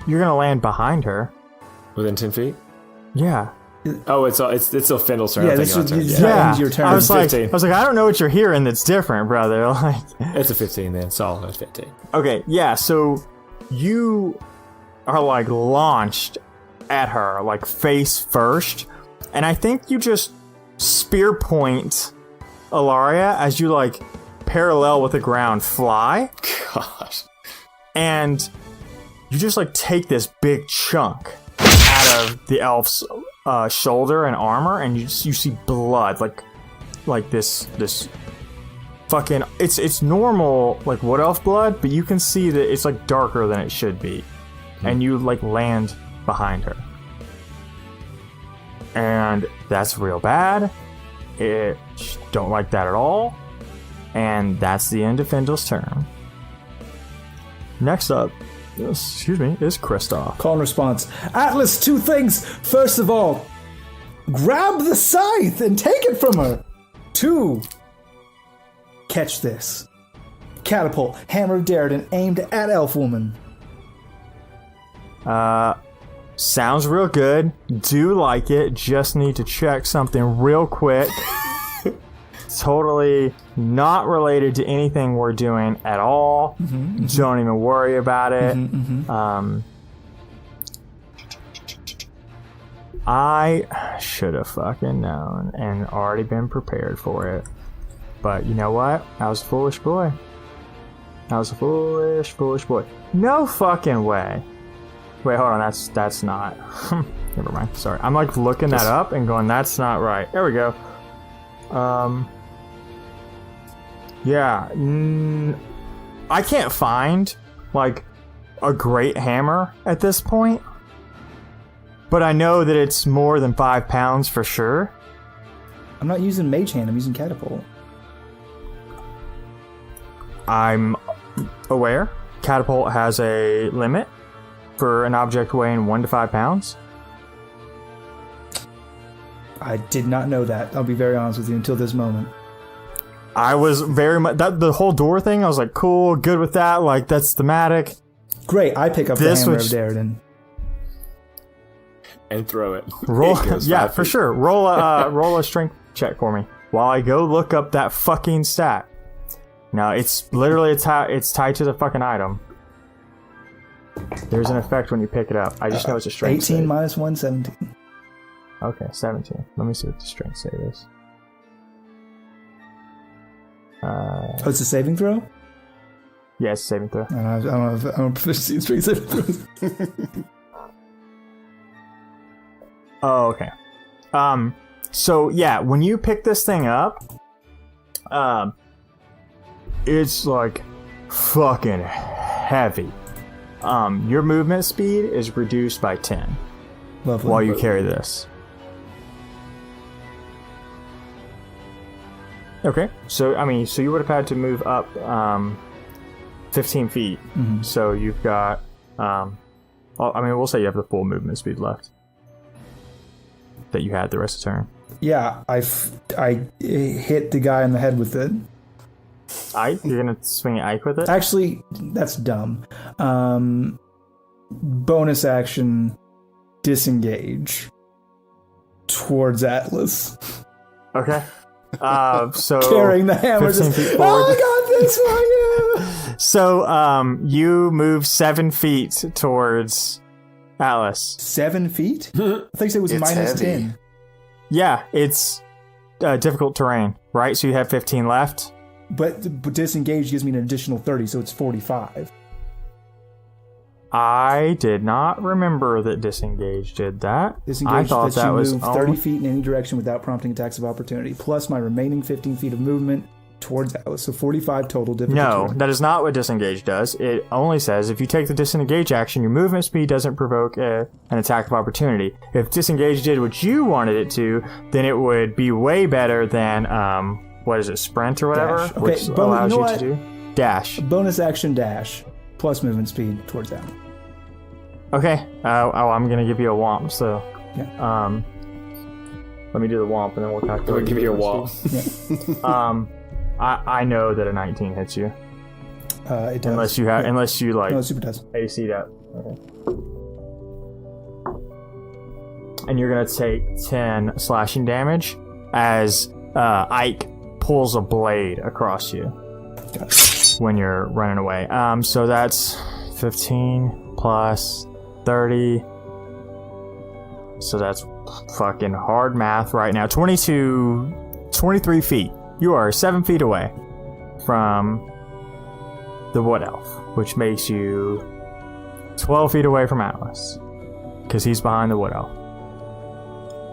You're gonna land behind her. Within 10 feet? Yeah. Oh, it's still Findle's turn. Yeah, I'm this thinking was on turn. Yeah. ends your turn. I was like, 15. I don't know what you're hearing that's different, brother. Like, It's a 15 then. Solid 15. okay, yeah. So you are like launched at her, like face first, and I think you just spear point Ilaria as you like parallel with the ground fly, Gosh. and you just like take this big chunk out of the elf's shoulder and armor, and you see blood like this fucking, it's normal, like, wood elf blood, but you can see that it's, like, darker than it should be. And you, like, land behind her. And that's real bad. Don't like that at all. And that's the end of Fendel's turn. Next up, is Kristoff. Call and response. Atlas, 2 things. First of all, grab the scythe and take it from her. 2, catch this. Catapult, hammer of Darren aimed at elf woman. Sounds real good. Do like it. Just need to check something real quick. Totally not related to anything we're doing at all. Don't even worry about it. I should have fucking known and already been prepared for it. But you know what? I was a foolish boy. I was a foolish boy. No fucking way. Wait, hold on. That's not. Never mind. Sorry. I'm like looking that up and going, that's not right. There we go. Yeah. I can't find like a great hammer at this point. But I know that it's more than 5 pounds for sure. I'm not using mage hand. I'm using catapult. I'm aware. Catapult has a limit for an object weighing 1 to 5 pounds. I did not know that. I'll be very honest with you until this moment. I was very much the whole door thing. I was like, cool, good with that. Like that's thematic. Great. I pick up the hammer of Darren and throw it. Roll, it yeah, for sure. Roll a strength check for me while I go look up that fucking stat. Now it's literally it's tied to the fucking item. There's an effect when you pick it up. I just know it's a strength 18 save. minus 1, 17. Okay, 17. Let me see what the strength save is. Oh, it's a saving throw? Yeah, it's a saving throw. I don't proficiency in strength saving throws. Oh, okay. So yeah, when you pick this thing up, it's like fucking heavy. Your movement speed is reduced by 10 Lovely. while you carry this. Okay, so I mean, so you would have had to move up 15 feet. Mm-hmm. So you've got, I mean, we'll say you have the full movement speed left that you had the rest of the turn. Yeah, I hit the guy in the head with it. Ike? You're gonna swing an Ike with it? Actually, that's dumb. Bonus action, disengage towards Atlas. Okay. So Carrying the hammer. 15 feet forward. I got this for you! So, you move 7 feet towards Atlas. 7 feet? I thought you said it was It's minus heavy. 10. Yeah, it's difficult terrain, right? So you have 15 left. But disengage gives me an additional 30, so it's 45. I did not remember that disengage did that. Disengage I thought lets that you was move 30 feet in any direction without prompting attacks of opportunity, plus my remaining 15 feet of movement towards Atlas. So 45 total difficult No, terrain. that is not what disengage does. It only says if you take the disengage action, your movement speed doesn't provoke an attack of opportunity. If disengage did what you wanted it to, then it would be way better than what is it, sprint or whatever, Dash. Okay, which but allows you know you what? to do dash. Bonus action dash, plus movement speed towards Atlas. Okay. I'm gonna give you a womp. So, Yeah. let me do the womp, and then we'll calculate. We'll give you a wall. Yeah. I know that a 19 hits you, It does. unless you have, unless you like No, it super does. AC that. Okay. And you're gonna take 10 slashing damage as Ike pulls a blade across you Got it. when you're running away. So that's 15 plus 30. So that's fucking hard math right now. 23 feet. You are 7 feet away from the Wood Elf, which makes you 12 feet away from Atlas, because he's behind the Wood Elf.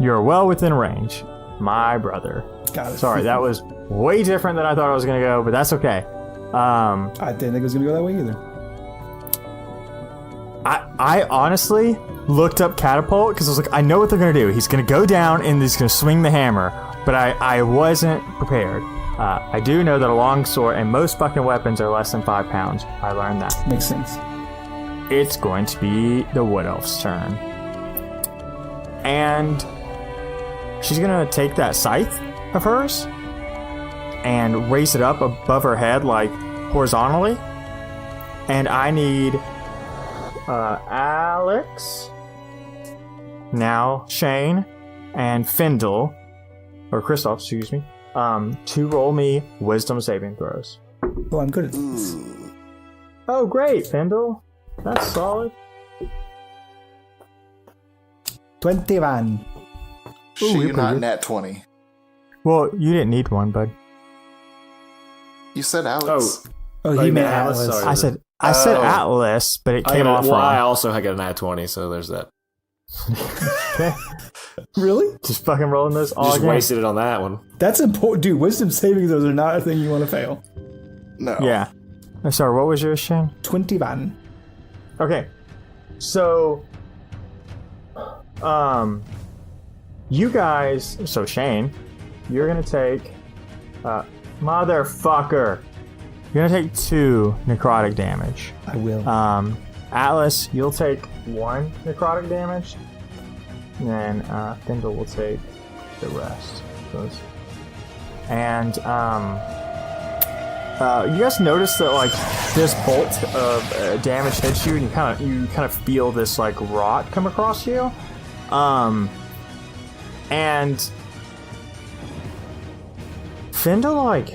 You're well within range. my brother. Got it. Sorry, that was way different than I thought I was going to go, but that's okay. I didn't think it was going to go that way either. I honestly looked up catapult because I was like, I know what they're going to do. He's going to go down and he's going to swing the hammer, but I wasn't prepared. I do know that a longsword and most fucking weapons are less than 5 pounds. I learned that. Makes sense. It's going to be the Wood Elf's turn. And she's going to take that scythe of hers and raise it up above her head, like horizontally. And I need Alex, now Shane, and Findle, or Kristoff, excuse me, to roll me wisdom saving throws. Well, I'm good at this. Oh, great, Findle. That's solid. 21. Shit, you're you're not pretty nat 20. Well, you didn't need one, bud. You said Alex. Oh, he meant Atlas, Atlas. sorry. I said Atlas, but it came off well, wrong. I also got a nat 20, so there's that. Okay. Really? Just fucking rolling this all Just again. wasted it on that one. That's important. Dude, wisdom saving those are not a thing you want to fail. No. Yeah. I'm sorry, what was yours, Shane? 21. Okay. So, you guys, so Shane, you're gonna take, motherfucker. You're gonna take 2 necrotic damage. I will. Atlas, you'll take 1 necrotic damage. And then, Findle will take the rest. And, you guys notice that, like, this bolt of damage hits you, and you kind of feel this, like, rot come across you. And Findle, like,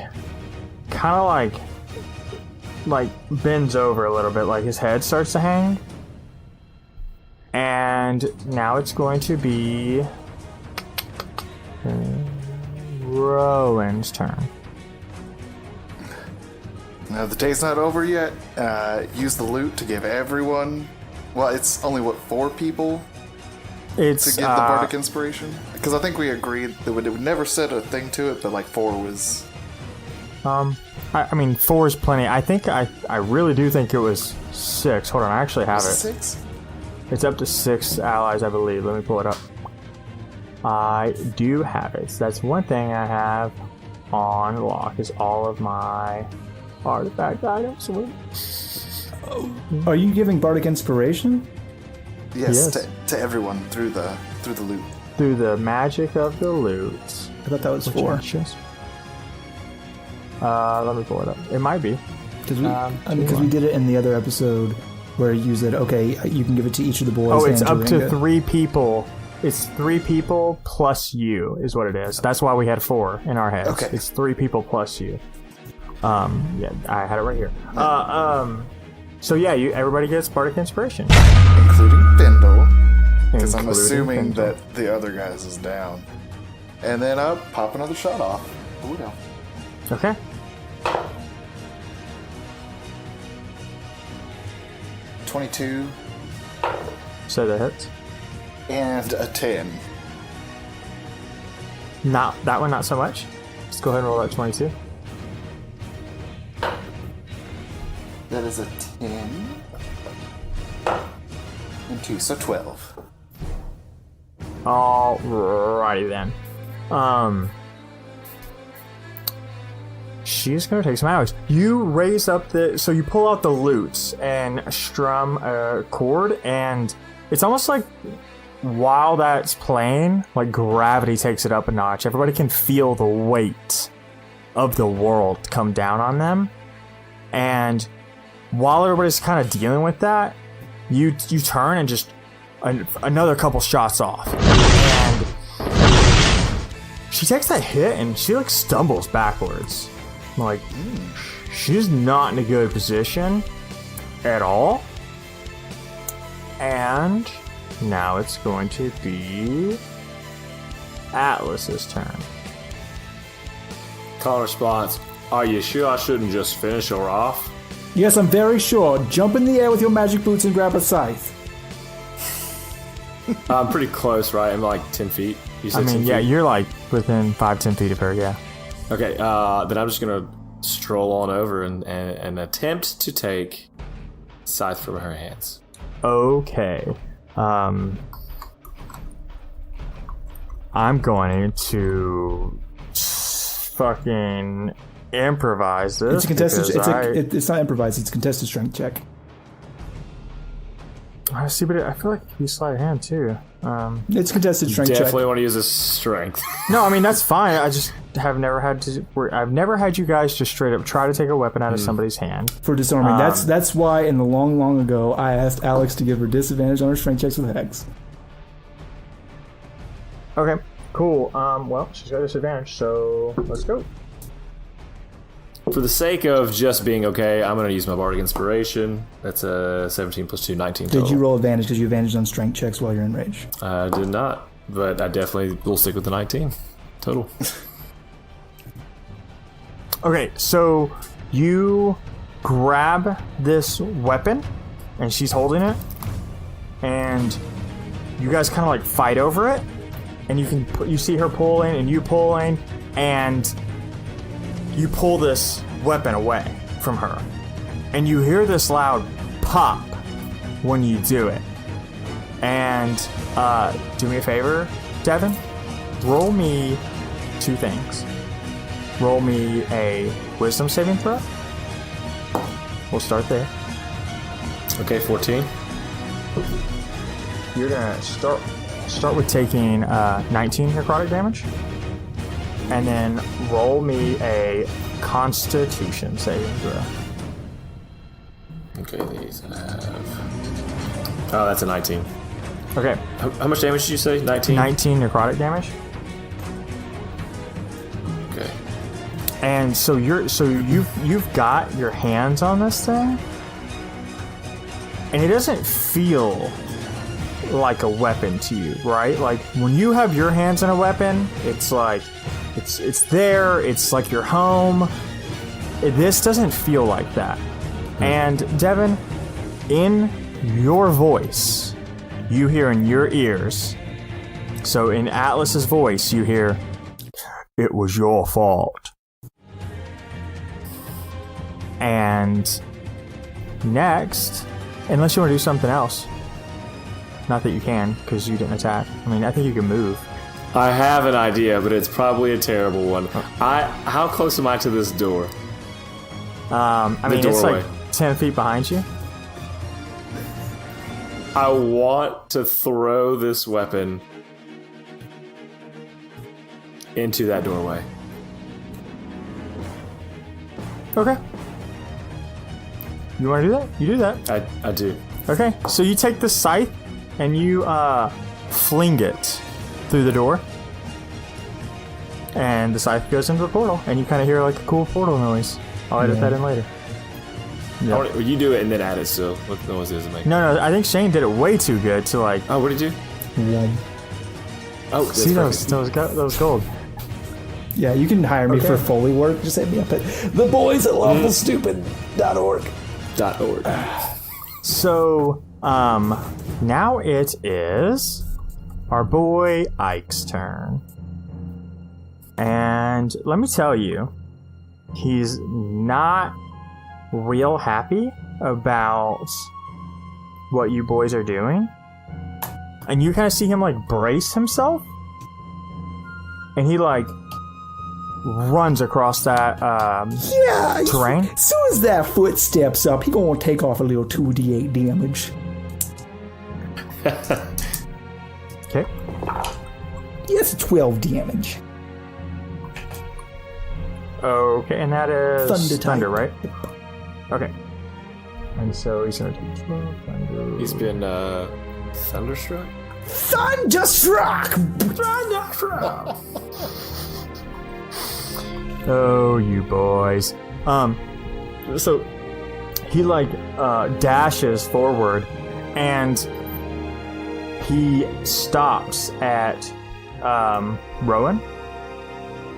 bends over a little bit, like his head starts to hang. And now it's going to be Rowan's turn. Now, the day's not over yet. Use the loot to give everyone... Well, it's only, 4 people It's to get the Bardic Inspiration? Because I think we agreed that we never said a thing to it, but, 4 was... I mean, 4 is plenty. I think I really do think it was 6. Hold on, I actually have Was it. it 6? It's up to 6 allies, I believe. Let me pull it up. I do have it. So that's one thing I have on lock is all of my artifact items. Are you giving Bardic Inspiration? Yes, Yes. To everyone through the loot. Through the magic of the loot. I thought that was Which 4. actions? Let me pull it up. It might be. Because we did it in the other episode where you said, okay, you can give it to each of the boys. Oh, it's and up to Joringa. 3 people. It's 3 people plus you is what it is. That's why we had 4 in our heads. Okay. It's 3 people plus you. Yeah, I had it right here. So yeah, everybody gets Bardic Inspiration. Including Findle. Because I'm Including assuming Findle. that the other guys is down. And then pop another shot off. Ooh, no. Okay. $22 So that hits. and a 10. Not that one, not so much. Let's go ahead and roll that 22. That is a 10 and 2, so 12. Alrighty then. She's gonna take some hours. You raise up so you pull out the lutes and strum a chord, and it's almost like while that's playing, like gravity takes it up a notch. Everybody can feel the weight of the world come down on them, and while everybody's kind of dealing with that, you turn and just another couple shots off, and she takes that hit and she like stumbles backwards. I'm like, she's not in a good position at all. And now it's going to be Atlas's turn. Call response. Are you sure I shouldn't just finish her off? Yes, I'm very sure. Jump in the air with your magic boots and grab a scythe. I'm pretty close, right? I'm like 10 feet. You said I mean, 10 yeah, feet? you're like within 5-10 feet of her. Yeah. Okay. Then I'm just gonna stroll on over and attempt to take scythe from her hands. Okay. I'm going to fucking improvise this. It's a contested. It's not improvised. It's a contested strength check. I see, but I feel like you slide a hand too. It's a contested strength check. Definitely want to use a strength. No, I mean that's fine. I just have never had to. I've never had you guys just straight up try to take a weapon out of somebody's hand for disarming. That's why in the long ago I asked Alex to give her disadvantage on her strength checks with Hex. Okay, cool. Well, she's got disadvantage, so let's go. For the sake of just being okay, I'm going to use my Bardic Inspiration. That's a 17 plus 2, 19 total. Did you roll advantage because you advantage on strength checks while you're in rage? I did not, but I definitely will stick with the 19 total. Okay, so you grab this weapon, and she's holding it, and you guys kind of like fight over it, and you see her pulling, and you pulling, and you pull this weapon away from her. And you hear this loud pop when you do it. And do me a favor, Devin. Roll me 2 things. Roll me a wisdom saving throw. We'll start there. Okay, 14. You're gonna start with taking 19 necrotic damage. And then roll me a Constitution saving throw. Okay, these I have. Oh, that's a 19. Okay. How much damage did you say? 19? 19 necrotic damage. Okay. And so you've got your hands on this thing, and it doesn't feel like a weapon to you, right? Like when you have your hands on a weapon, it's like it's there, it's like your home. This doesn't feel like that. And Devin, in your voice, you hear in your ears, so in Atlas's voice, you hear, "It was your fault." And next, unless you want to do something else, not that you can, because you didn't attack. I mean, I think you can move. I have an idea, but it's probably a terrible one. How close am I to this door? I mean, it's like 10 feet behind you. I want to throw this weapon into that doorway. Okay. You want to do that? You do that. I do. Okay, so you take the scythe and you fling it through the door. And the scythe goes into the portal, and you kind of hear like a cool portal noise. I'll edit that in later. Yeah. You do it and then add it, so what noise does it make? No, I think Shane did it way too good to like... Oh, what did you do? Yeah. Oh, see, that was gold. Yeah, you can hire me for Foley work. Just hit me up at the boys at lawfulstupid.org. So, now it is our boy Ike's turn. And let me tell you, he's not real happy about what you boys are doing. And you kind of see him like brace himself. And he like runs across that terrain. As soon as that foot steps up, he gonna take off a little 2d8 damage. Okay. Yes, 12 damage. Okay, and that is thunder, right? Yep. Okay. And so he's gonna take 12 thunder. He's been thunderstruck? Thunderstruck! Oh, you boys. So he like dashes forward and he stops at Rowan.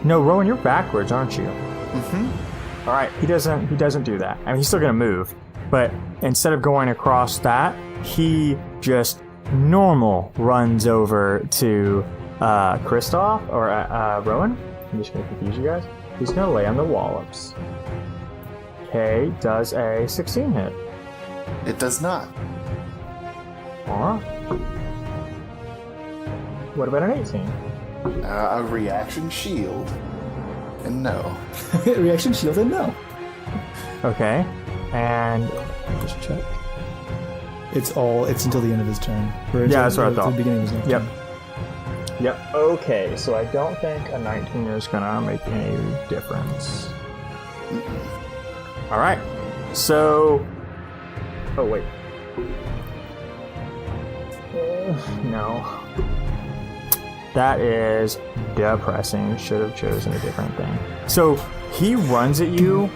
No, Rowan, you're backwards, aren't you? Mm-hmm. All right, he doesn't do that. I mean, he's still gonna move, but instead of going across that, he just normal runs over to Kristoff or Rowan. I'm just gonna confuse you guys. He's gonna lay on the wallops. Okay, does a 16 hit? It does not. Alright. What about an 18? A reaction shield. And no. Reaction shield and no. Okay, and just check. It's until the end of his turn. Yeah, that's what I thought. The beginning of his next turn. Yep. Okay, so I don't think a 19 is gonna make any difference. Alright, so... Oh, wait. No. That is depressing. Should have chosen a different thing. So, he runs at you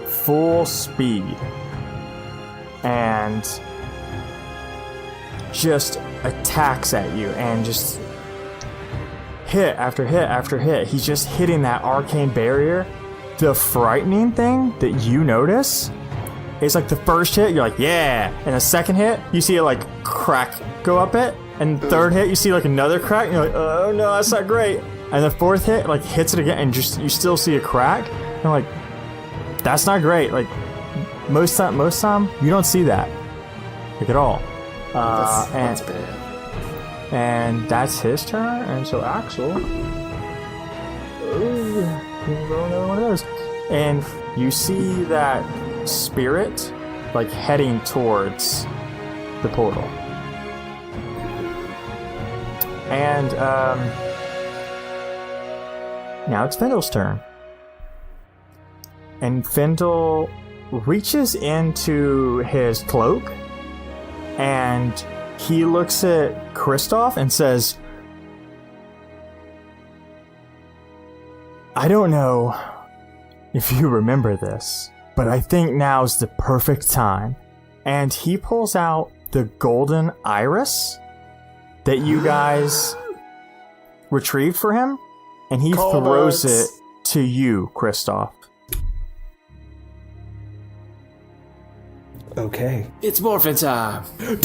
full speed. And just attacks at you and just hit after hit after hit. He's just hitting that arcane barrier. The frightening thing that you notice is like the first hit, you're like, yeah. And the second hit, you see it like crack go up it. And the third hit, you see like another crack. And you're like, oh no, that's not great. And the fourth hit like hits it again and just you still see a crack. And I'm like, that's not great. Like most time you don't see that. Like at all. That's bad. And that's his turn, and so Axel can go another one of those. And you see that spirit like heading towards the portal. And now it's Findle's turn. And Findle reaches into his cloak and he looks at Kristoff and says, I don't know if you remember this, but I think now's the perfect time. And he pulls out the golden iris that you guys retrieved for him, and he throws it to you, Kristoff. Okay. It's morphin' time. And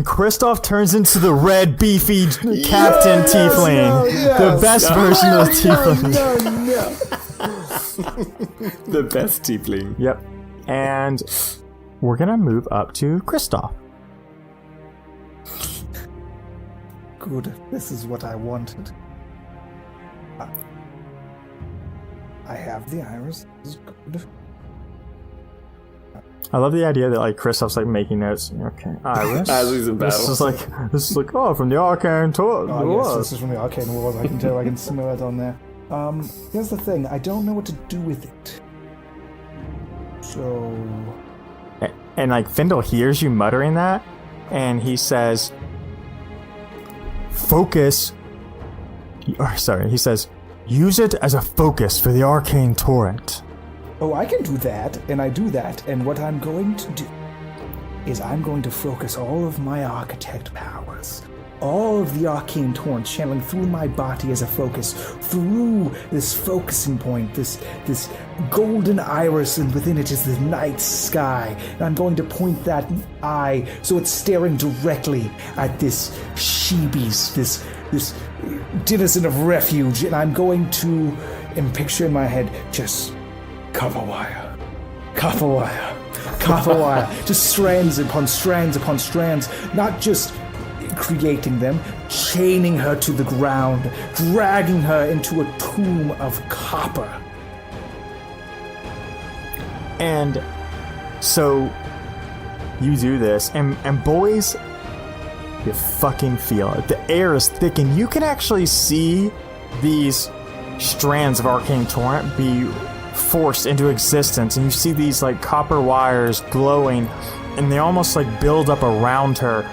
Kristoff turns into the red, beefy Captain Tiefling. The best version of Tiefling. The best tiefling. Yep. And we're going to move up to Kristoff. Good. This is what I wanted. I have the iris. This is good. I love the idea that like Kristoff's like making notes. Okay, iris. As he's in battle. This is like from the Arcane Tour. Oh yes, this is from the Arcane Wars. I can tell. I can smell it on there. Here's the thing. I don't know what to do with it. So. And like Findle hears you muttering that, and he says, "Focus." He says, "Use it as a focus for the Arcane Torrent." Oh, I can do that, and I do that, and what I'm going to do is I'm going to focus all of my architect powers, all of the arcane torrent channeling through my body as a focus, through this focusing point, this golden iris, and within it is the night sky, and I'm going to point that eye so it's staring directly at this she-beast, this denizen of refuge, and I'm going to, and picture in my head, just copper wire, just strands upon strands upon strands, not just creating them, chaining her to the ground, dragging her into a tomb of copper. And so you do this, and boys, you fucking feel it. The air is thick, and you can actually see these strands of arcane torrent be forced into existence, and you see these like copper wires glowing, and they almost like build up around her,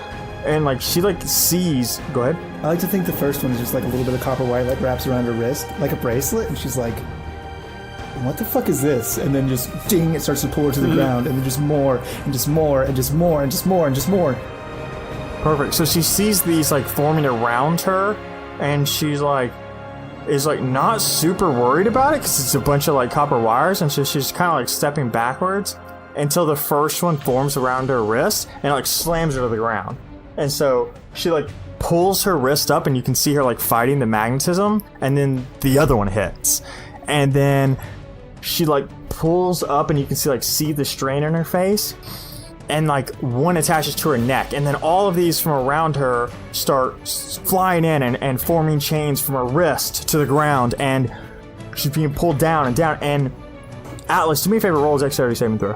and like she like sees. Go ahead. I like to think the first one is just like a little bit of copper wire that wraps around her wrist like a bracelet, and she's like, what the fuck is this? And then just ding, it starts to pull her to the ground, and then just more and just more and just more and just more and just more. Perfect. So she sees these like forming around her, and she's like is like not super worried about it because it's a bunch of like copper wires, and so she's kind of like stepping backwards until the first one forms around her wrist and like slams her to the ground. And so she like pulls her wrist up and you can see her like fighting the magnetism, and then the other one hits. And then she like pulls up and you can see the strain in her face, and like one attaches to her neck, and then all of these from around her start flying in and forming chains from her wrist to the ground, and she's being pulled down and down. And Atlas, do me a favor, roll a dexterity saving throw.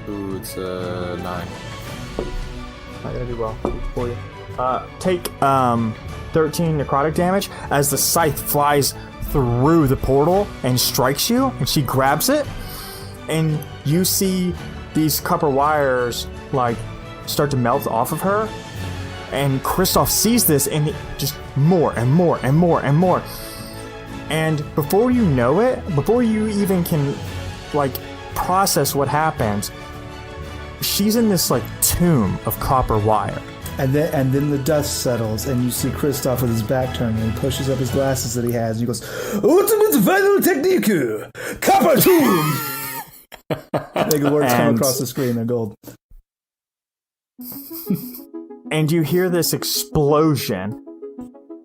Ooh, it's 9. I gotta do well for you. Take 13 necrotic damage as the scythe flies through the portal and strikes you, and she grabs it, and you see these copper wires like start to melt off of her, and Kristoff sees this, and just more and more and more and more. And before you know it, before you even can like process what happens, she's in this like tomb of copper wire. And then the dust settles, and you see Kristoff with his back turned, and he pushes up his glasses that he has, and he goes, "Ultimate final technique, copper tomb." The words come across the screen, they're gold. And you hear this explosion,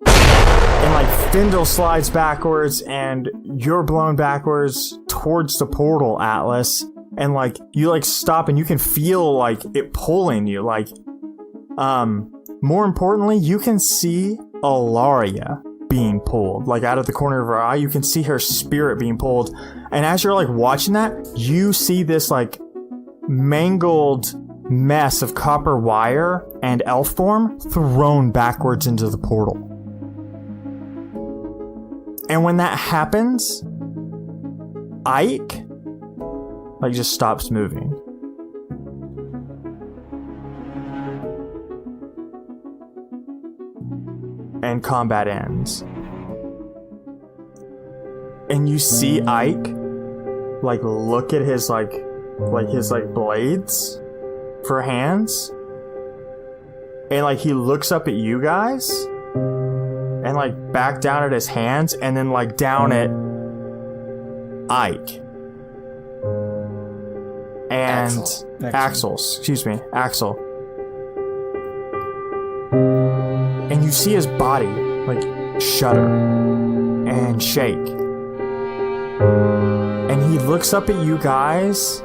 and like Findle slides backwards, and you're blown backwards towards the portal, Atlas. And like you like stop, and you can feel like it pulling you. Like, more importantly, you can see Alaria being pulled, like out of the corner of her eye. You can see her spirit being pulled, and as you're like watching that, you see this like mangled mess of copper wire and elf form thrown backwards into the portal. And when that happens, Ike like just stops moving. And combat ends. And you see Ike like look at his like his blades for hands. And like he looks up at you guys and like back down at his hands, and then like down at Ike. And Axel. Axel. And you see his body like shudder and shake. And he looks up at you guys,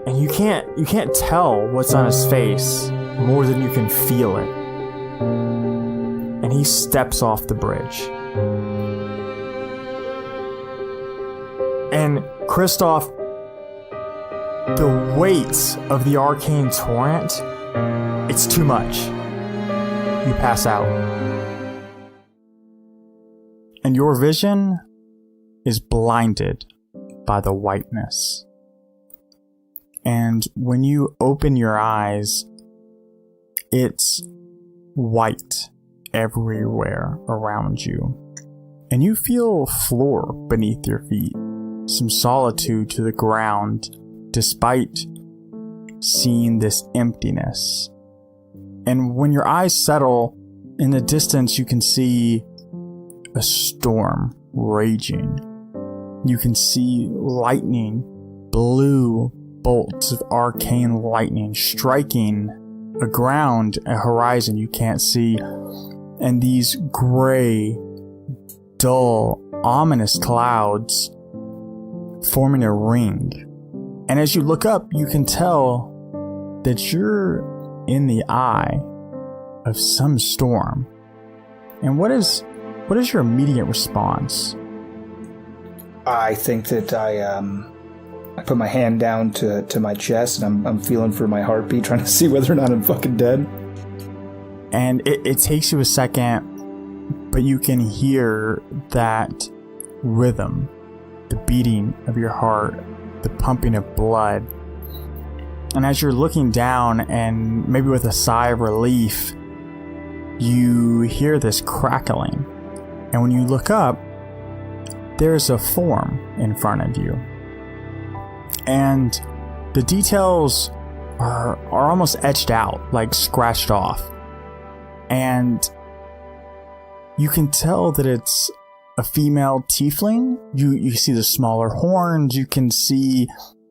and you can't tell what's on his face more than you can feel it. And he steps off the bridge. And Kristoff, the weight of the arcane torrent, it's too much. You pass out. And your vision is blinded by the whiteness. And when you open your eyes, it's white everywhere around you. And you feel floor beneath your feet, some solitude to the ground, despite seeing this emptiness. And when your eyes settle, in the distance you can see a storm raging. You can see lightning, blue bolts of arcane lightning striking a ground, a horizon you can't see, and these gray, dull, ominous clouds forming a ring. And as you look up, you can tell that you're in the eye of some storm. And what is your immediate response? I think that I put my hand down to my chest, and I'm feeling for my heartbeat, trying to see whether or not I'm fucking dead. And it takes you a second, but you can hear that rhythm, the beating of your heart, the pumping of blood. And as you're looking down, and maybe with a sigh of relief, you hear this crackling. And when you look up, there's a form in front of you. And the details are almost etched out, like scratched off. And you can tell that it's a female tiefling. You see the smaller horns. You can see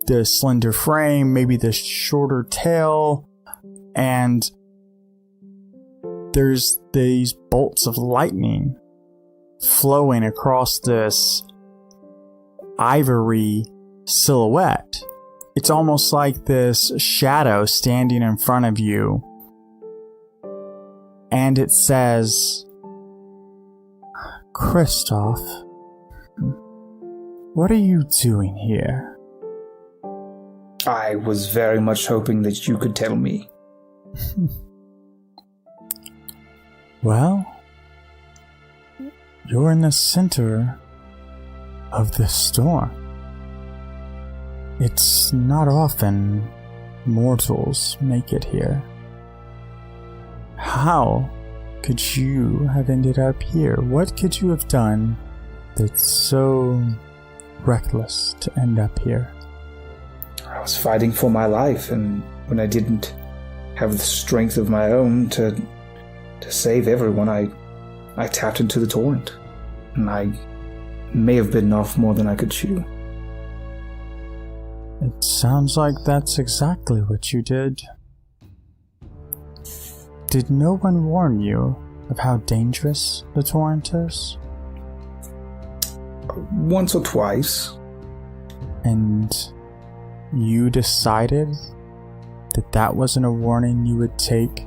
the slender frame, maybe the shorter tail, and there's these bolts of lightning flowing across this ivory silhouette. It's almost like this shadow standing in front of you, and it says, Kristoff, what are you doing here? I was very much hoping that you could tell me. Well, you're in the center of the storm. It's not often mortals make it here. How could you have ended up here? What could you have done that's so reckless to end up here? I was fighting for my life, and when I didn't have the strength of my own to save everyone, I tapped into the torrent, and I may have bitten off more than I could chew. It sounds like that's exactly what you did. Did no one warn you of how dangerous the torrent is? Once or twice. And you decided that that wasn't a warning you would take?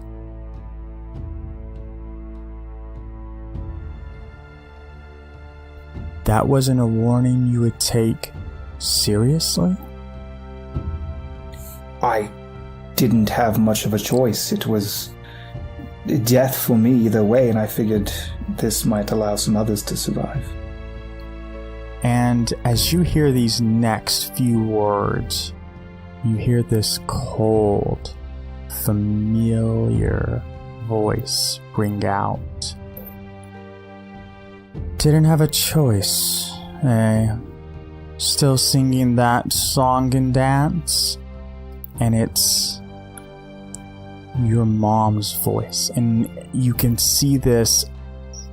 That wasn't a warning you would take seriously? I didn't have much of a choice. It was death for me either way, and I figured this might allow some others to survive. And as you hear these next few words, you hear this cold, familiar voice ring out. Didn't have a choice, eh? Still singing that song and dance? And it's your mom's voice. And you can see this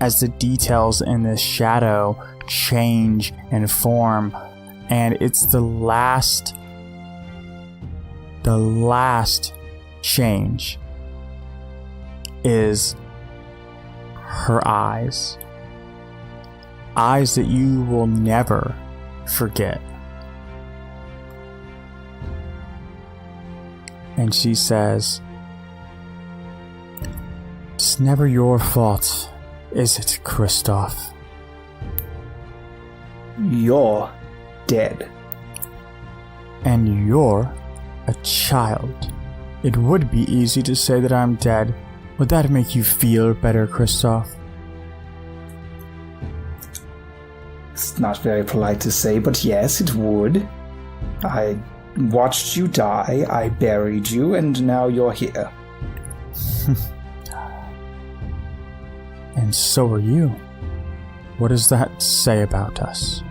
as the details in this shadow change and form. And it's the last change is her eyes. Eyes that you will never forget. And she says, "It's never your fault, is it, Kristoff? You're dead. And you're a child. It would be easy to say that I'm dead. Would that make you feel better, Kristoff?" It's not very polite to say, but yes, it would. I watched you die, I buried you, and now you're here. And so are you. What does that say about us?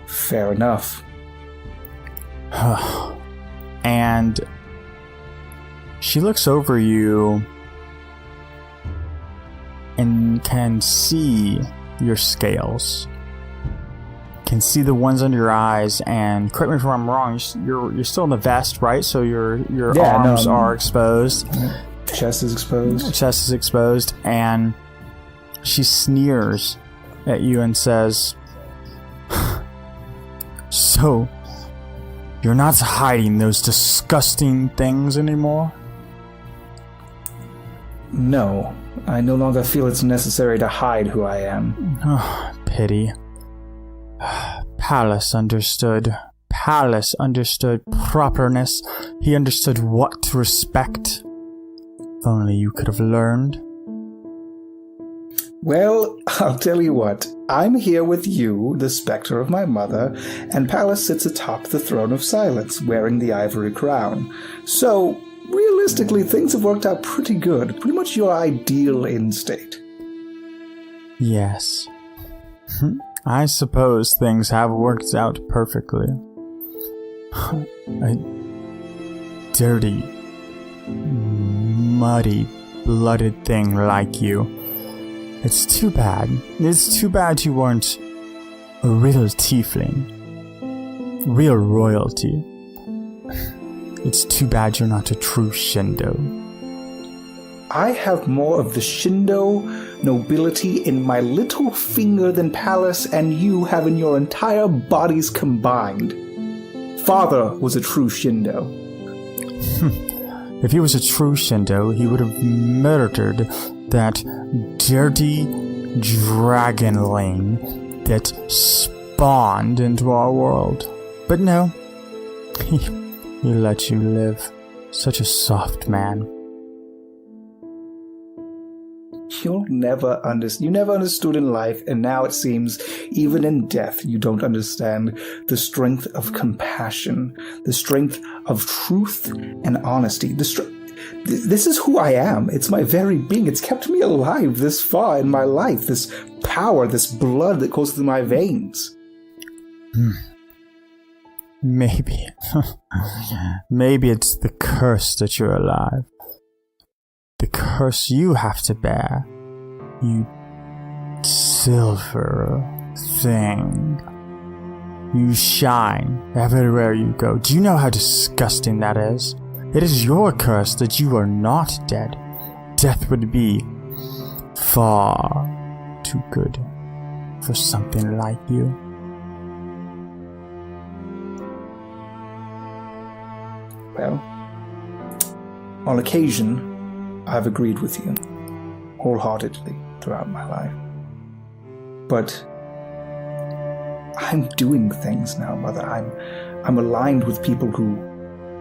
Fair enough. And she looks over you and can see your scales. Can see the ones under your eyes, and correct me if I'm wrong, you're still in the vest, right? So your arms are exposed. Chest is exposed. Chest is exposed, and she sneers at you and says, "So, you're not hiding those disgusting things anymore?" No, I no longer feel it's necessary to hide who I am. Oh, pity. Pallas understood. Pallas understood properness. He understood what to respect. If only you could have learned. Well, I'll tell you what. I'm here with you, the specter of my mother, and Pallas sits atop the throne of silence, wearing the ivory crown. So, realistically, things have worked out pretty good. Pretty much your ideal end state. Yes. I suppose things have worked out perfectly. A dirty, muddy, blooded thing like you. It's too bad. It's too bad you weren't a real tiefling. real royalty. It's too bad you're not a true Shindo. I have more of the Shindo nobility in my little finger than Palace and you have in your entire bodies combined. Father was a true Shindo. If he was a true Shindo, he would have murdered that dirty dragonling that spawned into our world. But no, he let you live. Such a soft man. You never understood in life, and now it seems, even in death, you don't understand the strength of compassion, the strength of truth and honesty. This is who I am. It's my very being. It's kept me alive this far in my life. This power, this blood that courses through my veins. Maybe. Maybe it's the curse that you're alive. The curse you have to bear. You silver thing. You shine everywhere you go. Do you know how disgusting that is? It is your curse that you are not dead. Death would be far too good for something like you. Well, on occasion, I've agreed with you wholeheartedly throughout my life. But I'm doing things now, Mother. I'm aligned with people who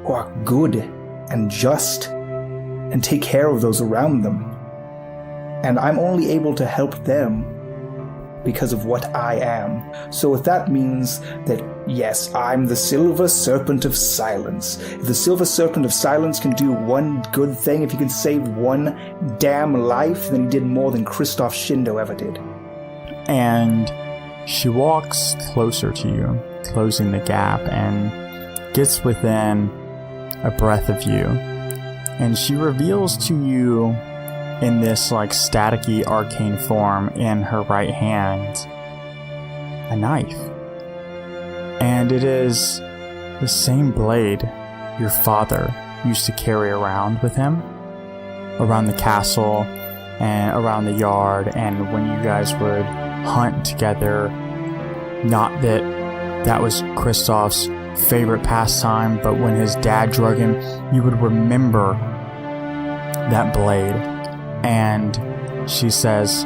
are good and just and take care of those around them. And I'm only able to help them because of what I am. So if that means that, yes, I'm the Silver Serpent of Silence. If the Silver Serpent of Silence can do one good thing, if he can save one damn life, then he did more than Christoph Shindo ever did. And she walks closer to you, closing the gap, and gets within a breath of you. And she reveals to you, in this staticky arcane form in her right hand, a knife. And it is the same blade your father used to carry around with him, around the castle and around the yard, and when you guys would hunt together. Not that that was Kristoff's favorite pastime, but when his dad drug him, you would remember that blade. And she says,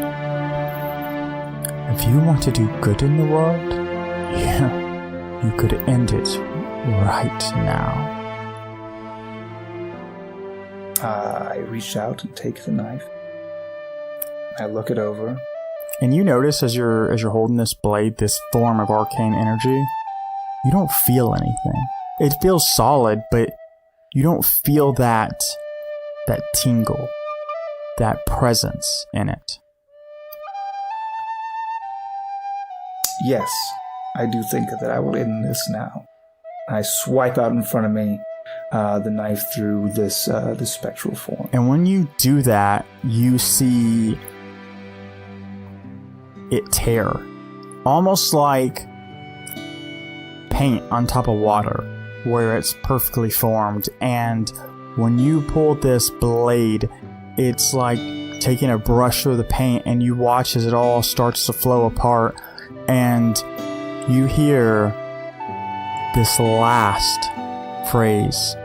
if you want to do good in the world, you could end it right now. I reach out and take the knife. I look it over. And you notice as you're holding this blade, this form of arcane energy, you don't feel anything. It feels solid, but you don't feel that tingle, that presence in it. Yes, I do think that I will end this now. I swipe out in front of me the knife through this spectral form. And when you do that, you see it tear. Almost like paint on top of water, where it's perfectly formed. And when you pull this blade, it's like taking a brush through the paint, and you watch as it all starts to flow apart, and you hear this last phrase: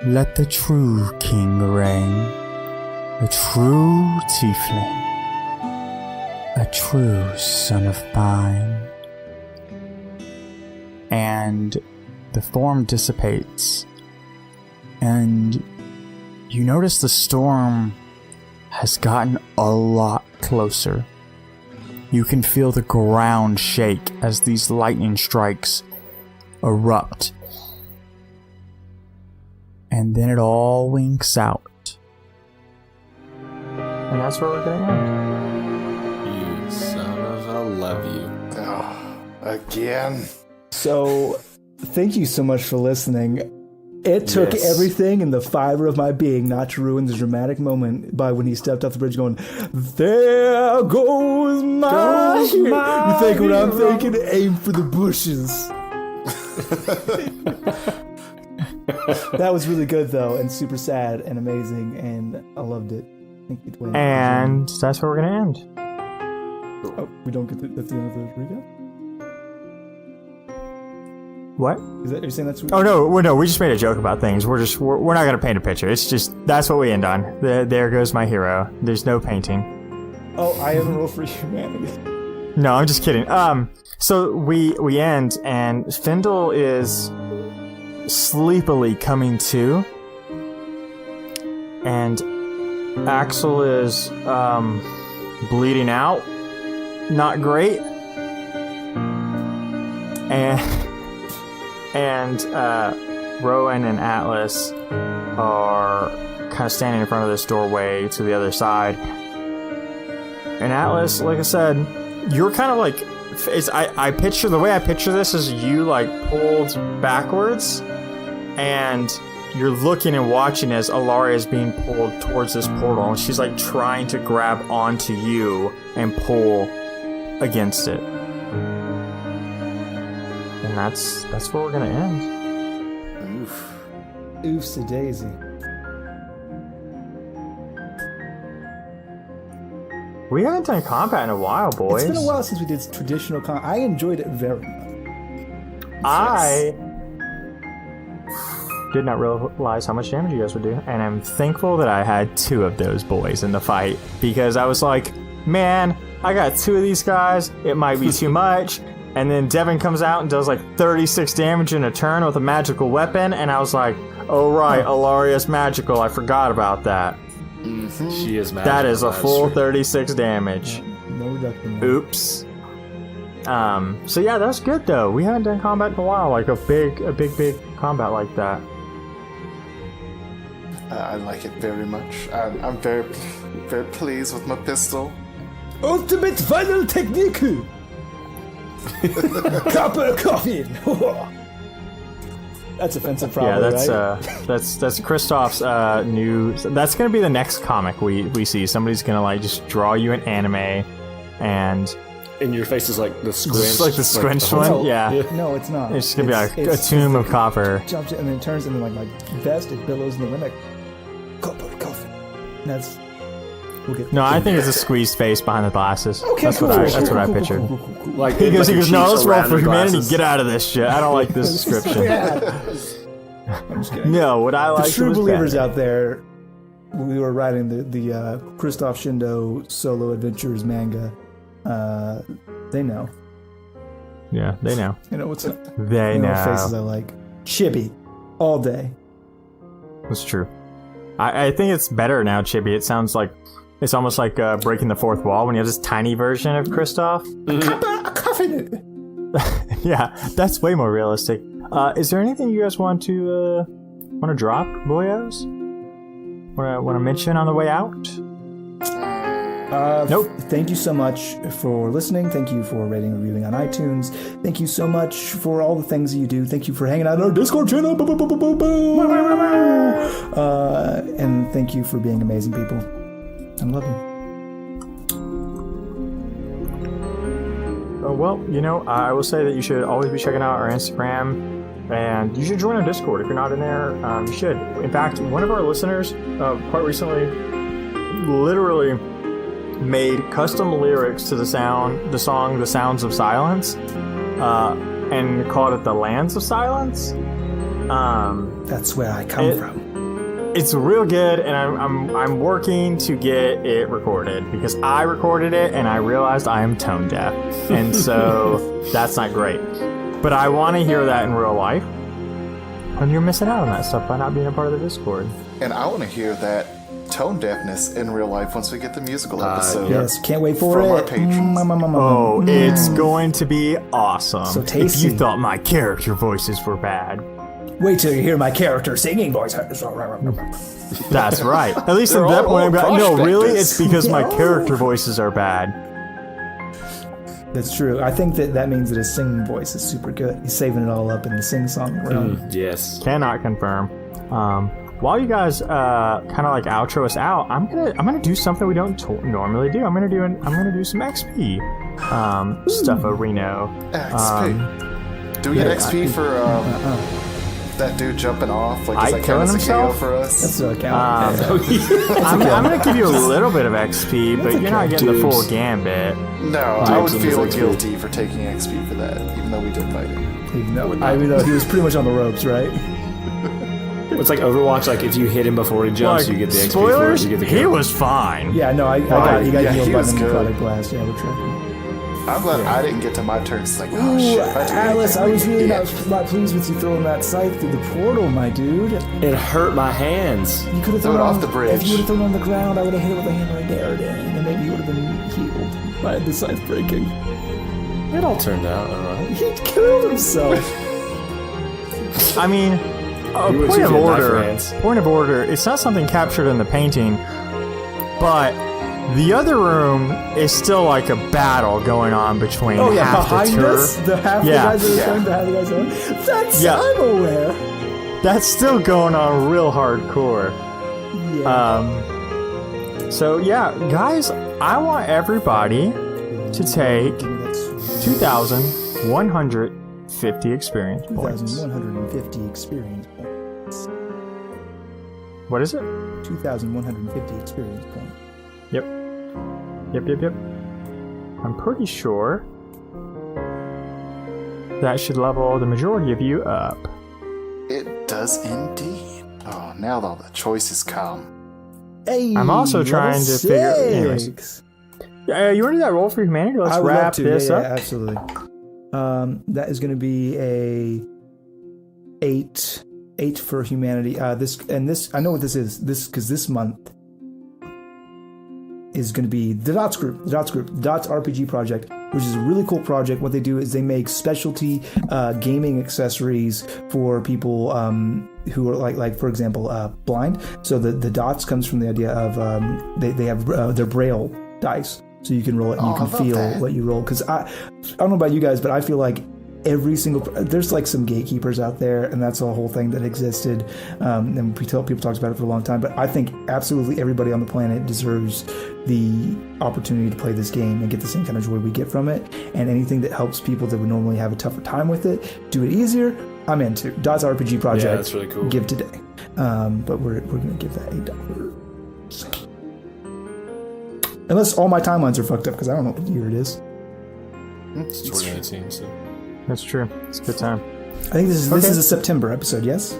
let the true king reign, the true tiefling, a true son of mine. And the form dissipates, and you notice the storm has gotten a lot closer. You can feel the ground shake as these lightning strikes erupt. And then it all winks out. And that's where we're going to end. You son of a love you. Oh, again. So, thank you so much for listening. It took everything in the fiber of my being not to ruin the dramatic moment by when he stepped off the bridge going, there goes my hero. You think what I'm thinking? Aim for the bushes. That was really good though, and super sad and amazing, and I loved it. Thank you, Dwayne. And that's where we're gonna end. Oh, we don't get that's the end of the recap? What? Are you saying that's? Oh no, we just made a joke about things. We're not gonna paint a picture. It's just that's what we end on. There goes my hero. There's no painting. Oh, I have a roll for humanity. No, I'm just kidding. So we end, and Findle is sleepily coming to, and Axel is bleeding out. Not great. And Rowan and Atlas are kind of standing in front of this doorway to the other side. And Atlas, like I said, you're kind of like, the way I picture this is you like pulled backwards, and you're looking and watching as Alaria is being pulled towards this portal, and she's like trying to grab onto you and pull against it. And that's where we're gonna end. Oofs a daisy. We haven't done combat in a while, boys. It's been a while since we did traditional combat. I enjoyed it very much. I did not realize how much damage you guys would do, and I'm thankful that I had 2 of those boys in the fight, because I was like, man, I got 2 of these guys, it might be too much. And then Devin comes out and does like 36 damage in a turn with a magical weapon, and I was like, oh right, Alaria's magical, I forgot about that. Mm-hmm. She is magical. That is a full 36 damage. No reduction. Oops. So yeah, that's good though. We haven't done combat in a while, like a big combat like that. I like it very much. I'm very, very pleased with my pistol. Ultimate final technique! Copper coffin! That's offensive, probably. Yeah, right? that's Christoph's new. That's gonna be the next comic we see. Somebody's gonna like just draw you an anime, and your face is like the squinch. Just like the squinch one. No, yeah. No, it's not. It's gonna be like a tomb of copper. Jumps and then it turns into like vest. It billows in the wind like copper coffin. And that's. No, I think it's a squeezed face behind the glasses. Okay, that's cool. That's what I pictured. Like he goes, no, let's roll for humanity. Glasses. Get out of this shit. I don't like this description. I'm just kidding. No, what I like. The true believers out there, we were writing the Christoph Shindo solo adventures manga. They know. Yeah, they know. You know what's up? They know. What faces I like. Chibi, all day. That's true. I think it's better now, Chibi. It sounds like it's almost like breaking the fourth wall when you have this tiny version of Christoph. A coffin. Yeah, that's way more realistic. Is there anything you guys want to drop, boyos? Want to mention on the way out? Nope. Thank you so much for listening. Thank you for rating and reviewing on iTunes. Thank you so much for all the things that you do. Thank you for hanging out on our Discord channel. And thank you for being amazing people. I love you. Well, I will say that you should always be checking out our Instagram, and you should join our Discord if you're not in there. You should. In fact, one of our listeners quite recently literally made custom lyrics to the song "The Sounds of Silence," and called it "The Lands of Silence." That's where I come from. It's real good, and I'm working to get it recorded because I recorded it and I realized I am tone deaf, and so that's not great. But I want to hear that in real life, and you're missing out on that stuff by not being a part of the Discord. And I want to hear that tone deafness in real life once we get the musical episode. Yes, can't wait for from it. our patrons. Oh, it's going to be awesome. So tasty. If you thought my character voices were bad. Wait till you hear my character singing voice. That's right. At least at They're that all point, I'm like, no, really? prospectors. It's because my character voices are bad. That's true. I think that means that his singing voice is super good. He's saving it all up in the sing-song realm. Yes. Cannot confirm. While you guys kind of like outro us out, I'm gonna do something we don't normally do. I'm gonna do some XP stuff, Reno. XP. Do we get XP for that dude jumping off? Like, does that count as a KO for us? That's not count. I'm going to give you a little bit of XP, but you're not getting the full gambit. No, I would feel guilty for taking XP for that, even though we did fight him. Even though he was pretty much on the ropes, right? It's like Overwatch. Like if you hit him before he jumps, you get the XP spoilers, for it. You get the he was fine. Yeah, no, he got healed by the good. necrotic blast. Yeah, we're tracking. I'm glad I didn't get to my turn. It's like, oh shit. Alice, I was really not pleased with you throwing that scythe through the portal, my dude. It hurt my hands. You could have thrown thrown it off the bridge. If you would have thrown it on the ground, I would have hit it with a hammer and dared it, and then maybe you would have been healed by the scythe breaking. It all turned out alright. He killed himself. I mean, point of order, it's not something captured in the painting, but the other room is still like a battle going on between half behind the tour. us, the half the guys that are trying to have the guys on. That's I'm aware. That's still going on real hardcore. Yeah. So yeah, guys, I want everybody to take 2,150 experience points. 2,150 experience points. What is it? 2,150 experience points. Yep. I'm pretty sure that should level the majority of you up. It does indeed. Oh, now all the choices come. Hey, I'm also trying to figure. Anyways. You want to do that roll for humanity? Let's wrap this up. Yeah, absolutely. That is going to be a 8 for humanity. This I know what this is. Because this month is going to be the Dots Group, the Dots RPG project, which is a really cool project. What they do is they make specialty gaming accessories for people who are like for example blind. So the dots comes from the idea of they have their braille dice, so you can roll it and you can feel what you roll. Because I don't know about you guys, but I feel like every single there's like some gatekeepers out there, and that's a whole thing that existed, and people talked about it for a long time. But I think absolutely everybody on the planet deserves the opportunity to play this game and get the same kind of joy we get from it. And anything that helps people that would normally have a tougher time with it do it easier, I'm into. Dots RPG project. Yeah, that's really cool. Give today, but we're gonna give that $8. Unless all my timelines are fucked up, because I don't know what year it is. It's 2019. So. That's true. It's a good time. I think this is a September episode, yes?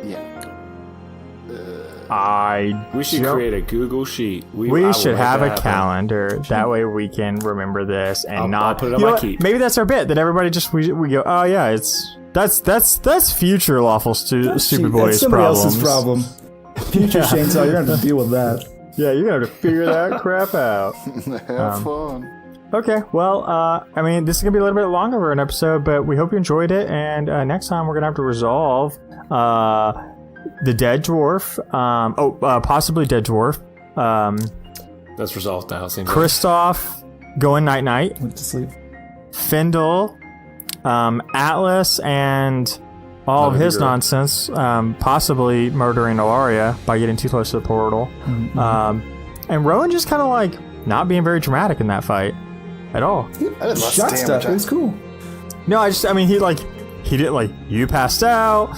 Yeah. We should create a Google sheet. We should have a calendar. That way we can remember this and I'll put it on my keep. Maybe that's our bit, that everybody just we go, oh yeah, that's future Lawful Stupid Boys' somebody problems. else's problem. Future Chainsaw, you're going to have to deal with that. Yeah, you're going to have to figure that crap out. Have fun. Okay, well, I mean, this is going to be a little bit longer of an episode, but we hope you enjoyed it, and next time we're going to have to resolve the dead dwarf, possibly dead dwarf. That's resolved now. Christoph going night-night. Went to sleep. Findle, Atlas, and all of his nonsense, possibly murdering Ilaria by getting too close to the portal. Mm-hmm. And Rowan just kind of like not being very dramatic in that fight at all. I did shot stuff. It was cool. No, he did like, you passed out.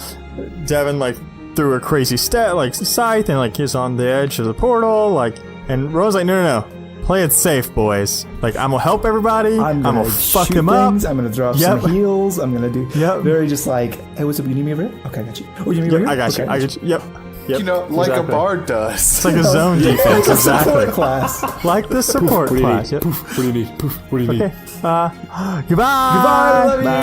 Devin like threw a crazy scythe and like he's on the edge of the portal, like, and Rowan's like, no. Play it safe, boys. Like, I'm gonna help everybody. I'm gonna fuck them up. I'm gonna drop some heals. I'm gonna do very just like, hey, what's up? You need me over here? Okay, I got you. Oh, you need me over here? I got you. Yep. You know, like a bard does. It's like a zone defense. Exactly. Class. Like the support class. Yep. What do you need? What do you need? Okay. Goodbye. Goodbye. I love you. Bye.